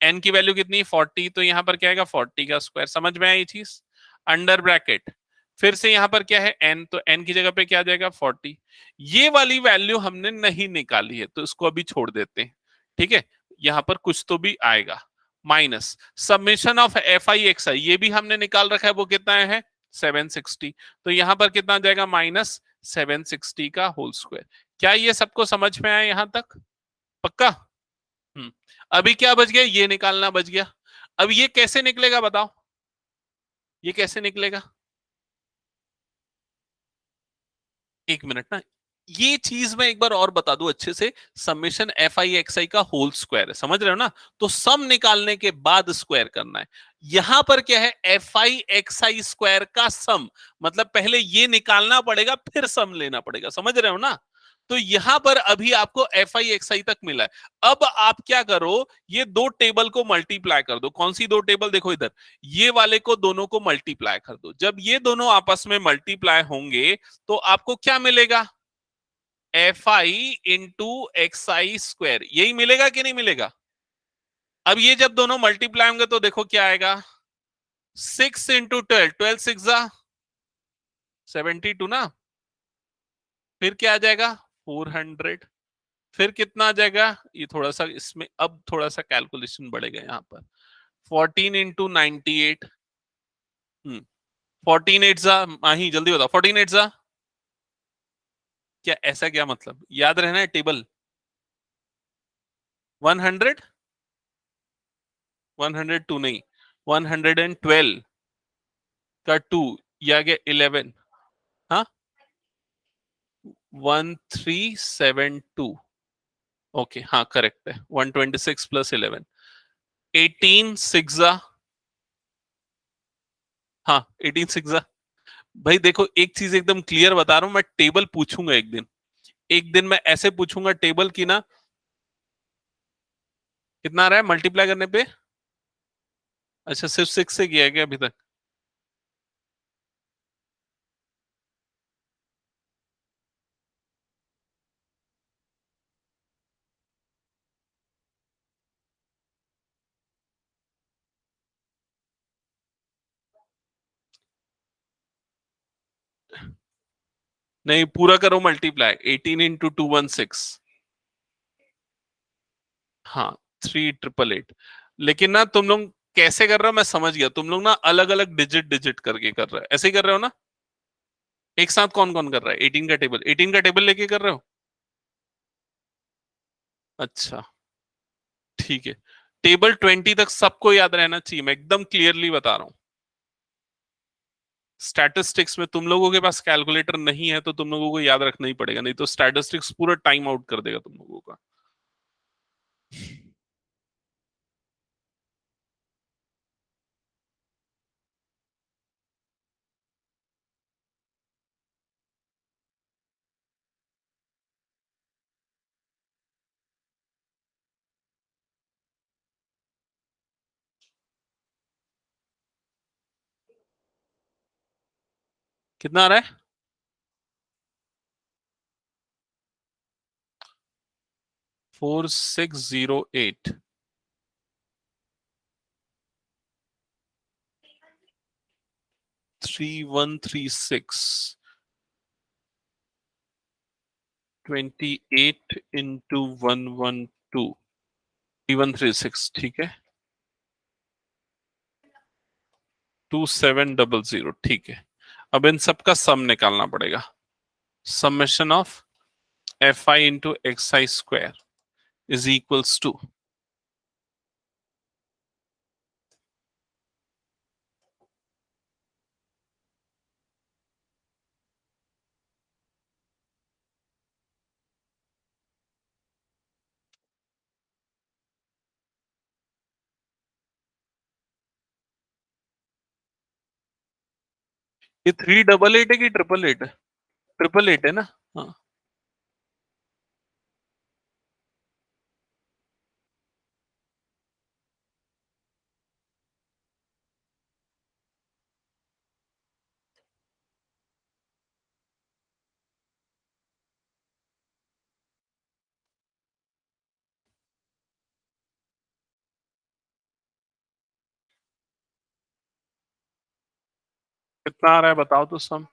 n की वैल्यू कितनी 40, तो यहां पर क्या आएगा 40 का स्क्वायर, समझ में आई ये चीज, अंडर ब्रैकेट, फिर से यहां पर क्या है n, तो n की जगह पे क्या आ जाएगा 40। ये वाली वैल्यू हमने नहीं निकाली है तो इसको अभी छोड़ देते हैं, ठीक है। यहां पर कुछ तो भी आएगा, minus summation of F I X I, ये भी हमने निकाल रखा है, वो कितना है 760, तो यहां पर कितना आ जाएगा -760 का होल स्क्वायर। क्या ये सबको समझ में आया यहां तक, पक्का। अभी क्या बच गया, ये निकालना बच गया। अब ये कैसे निकलेगा बताओ, ये कैसे निकलेगा, एक मिनट ना, ये चीज मैं एक बार और बता दूं अच्छे से, summation F I X I का होल स्क्वायर है, समझ रहे हो ना, तो सम निकालने के बाद स्क्वायर करना है। यहां पर क्या है, F I X I square का सम, मतलब पहले ये निकालना पड़ेगा फिर सम लेना पड़ेगा, समझ रहे हो ना। तो यहां पर अभी आपको एफ आई एक्स आई तक मिला है। अब आप क्या करो, ये दो टेबल को मल्टीप्लाई कर दो, कौन सी दो टेबल, देखो इधर, ये वाले को दोनों को मल्टीप्लाई कर दो। जब ये दोनों आपस में मल्टीप्लाई होंगे तो आपको क्या मिलेगा, F I into x I square, यही मिलेगा कि नहीं मिलेगा। अब ये जब दोनों मल्टीप्लाई होंगे तो देखो क्या आएगा, 6 इंटू 12, 12 6 72 ना, फिर क्या आ जाएगा 400, फिर कितना आ जाएगा, ये थोड़ा सा इसमें अब थोड़ा सा कैलकुलेशन बढ़ेगा यहाँ पर, 14 इंटू 98, 14 8 माही जल्दी बताओ, 14 8 क्या, ऐसा क्या मतलब, याद रहना है टेबल, 100, 102 नहीं, 112 का 2, या गया 11, हाँ 1372, ओके हाँ करेक्ट है, 126 प्लस 11, 18 6 हाँ 18 6 भाई देखो एक चीज एकदम क्लियर बता रहा हूं, मैं टेबल पूछूंगा एक दिन, एक दिन मैं ऐसे पूछूंगा टेबल की ना, कितना आ रहा है मल्टीप्लाई करने पे, अच्छा सिर्फ 6 से किया है क्या अभी तक, नहीं पूरा करो मल्टीप्लाई, 18 इंटू 216, हाँ 3888, लेकिन ना तुम लोग कैसे कर रहे हो मैं समझ गया, तुम लोग ना अलग अलग डिजिट डिजिट करके कर रहे हो, ऐसे ही कर रहे हो ना, एक साथ कौन कौन कर रहा है, 18 का टेबल, 18 का टेबल लेके कर रहे हो, अच्छा ठीक है। टेबल 20 तक सबको याद रहना चाहिए, मैं एकदम क्लियरली बता रहा हूं। स्टैटिस्टिक्स में तुम लोगों के पास कैलकुलेटर नहीं है तो तुम लोगों को याद रखना ही पड़ेगा, नहीं तो स्टैटिस्टिक्स पूरा टाइम आउट कर देगा तुम लोगों का। कितना आ रहा है? 4608। 3136 28 into 112 3136, ठीक है। 2700, ठीक है। अब इन सब का सम निकालना पड़ेगा। Summation of fi into xi square is equals to, ये 388 है कि 888 है? 888 है ना? हाँ, कितना आ रहा है बताओ तो सम।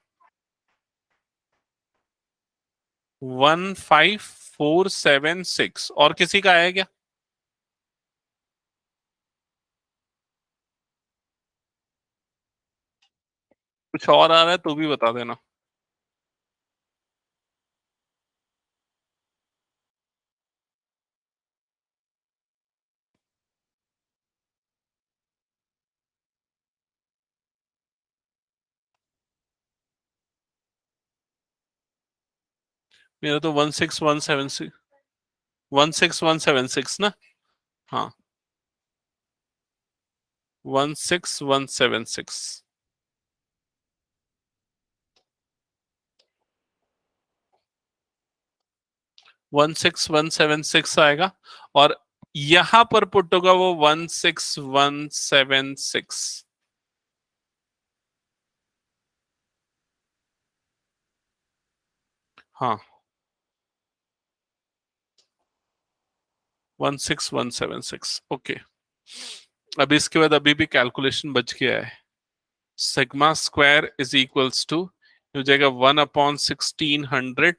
15476। और किसी का है क्या? कुछ और आ रहा है तो भी बता देना। मेरा तो 16176, 16176 ना? हाँ, 16176। 16176 आएगा। और यहां पर पुट होगा वो 16176। हाँ, 16176। ओके। अभी इसके बाद अभी भी कैलकुलेशन बच गया है। Sigma square is equals to हो जाएगा 1/1600।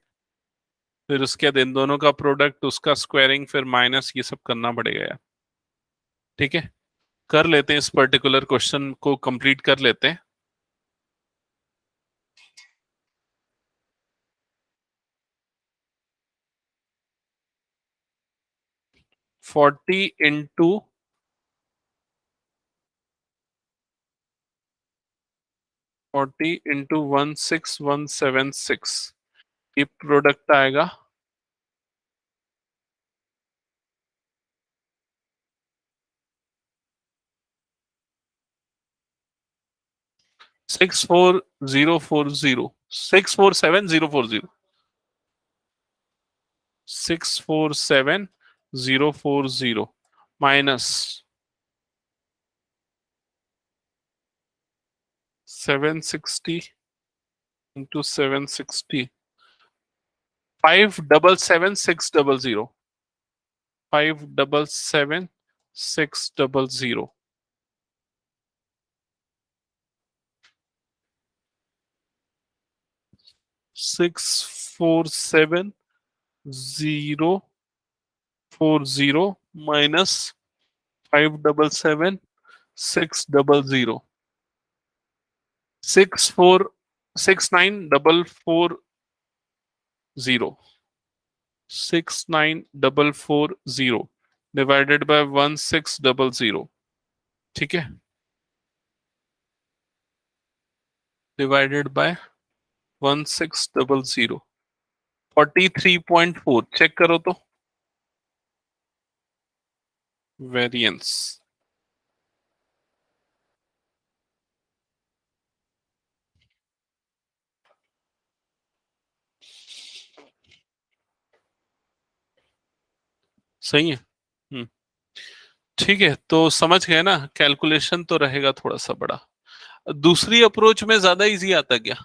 फिर उसके बाद इन दोनों का प्रोडक्ट, उसका स्क्वायरिंग, फिर माइनस, ये सब करना पड़ेगा यार। ठीक है, कर लेते हैं, इस पर्टिकुलर क्वेश्चन को कंप्लीट कर लेते हैं। 40 इंटू 40 इंटू 16176, ये प्रोडक्ट आएगा 64040, 647040, 647040 minus 760 into 760, 577600, 577600, 64740 minus 577600, 6469440, 69440 divided by 1600। ठीक है, डिवाइडेड बाय 1600, 43.4 चेक करो तो। वेरिएंस। सही है। ठीक है, तो समझ गए ना, कैलकुलेशन तो रहेगा थोड़ा सा बड़ा। दूसरी अप्रोच में ज्यादा इजी आता क्या?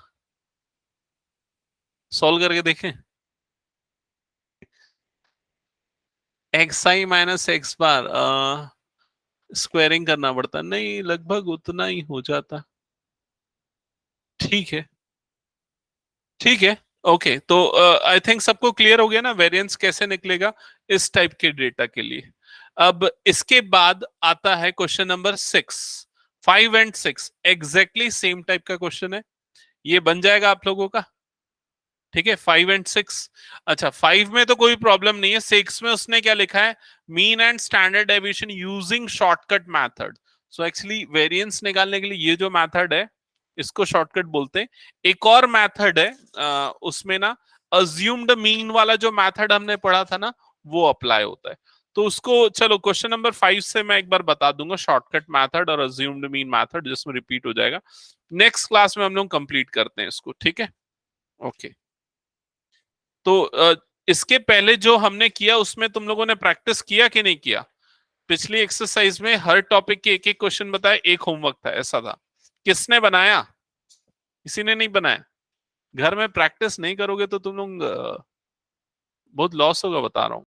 सॉल्व करके देखें। X i minus x bar squaring करना पड़ता, नहीं लगभग उतना ही हो जाता। ठीक है, ठीक है, ओके। तो आई थिंक सबको क्लियर हो गया ना वेरिएंस कैसे निकलेगा इस टाइप के डेटा के लिए। अब इसके बाद आता है question number 6। 5 and 6 exactly same type का क्वेश्चन है, ये बन जाएगा आप लोगों का। ठीक है, 5 एंड 6। अच्छा, 5 में तो कोई प्रॉब्लम नहीं है, 6 में उसने क्या लिखा है, mean and standard deviation using shortcut method. So actually variance निकालने के लिए ये जो मेथड है इसको शॉर्टकट बोलते हैं। एक और मेथड है उसमें ना अज्यूम्ड मीन वाला जो मेथड हमने पढ़ा था ना, वो अप्लाई होता है। तो उसको चलो क्वेश्चन नंबर 5 से मैं एक बार बता दूंगा, शॉर्टकट मेथड और अज्यूम्ड मीन मेथड, जिसमें रिपीट हो जाएगा। नेक्स्ट क्लास में हम लोग कंप्लीट करते हैं इसको, ठीक है? ओके। तो इसके पहले जो हमने किया उसमें तुम लोगों ने प्रैक्टिस किया कि नहीं किया? पिछली एक्सरसाइज में हर टॉपिक के एक एक क्वेश्चन बताए, एक होमवर्क था, ऐसा था। किसने बनाया? किसी ने नहीं बनाया? घर में प्रैक्टिस नहीं करोगे तो तुम लोग बहुत लॉस होगा, बता रहा हूं।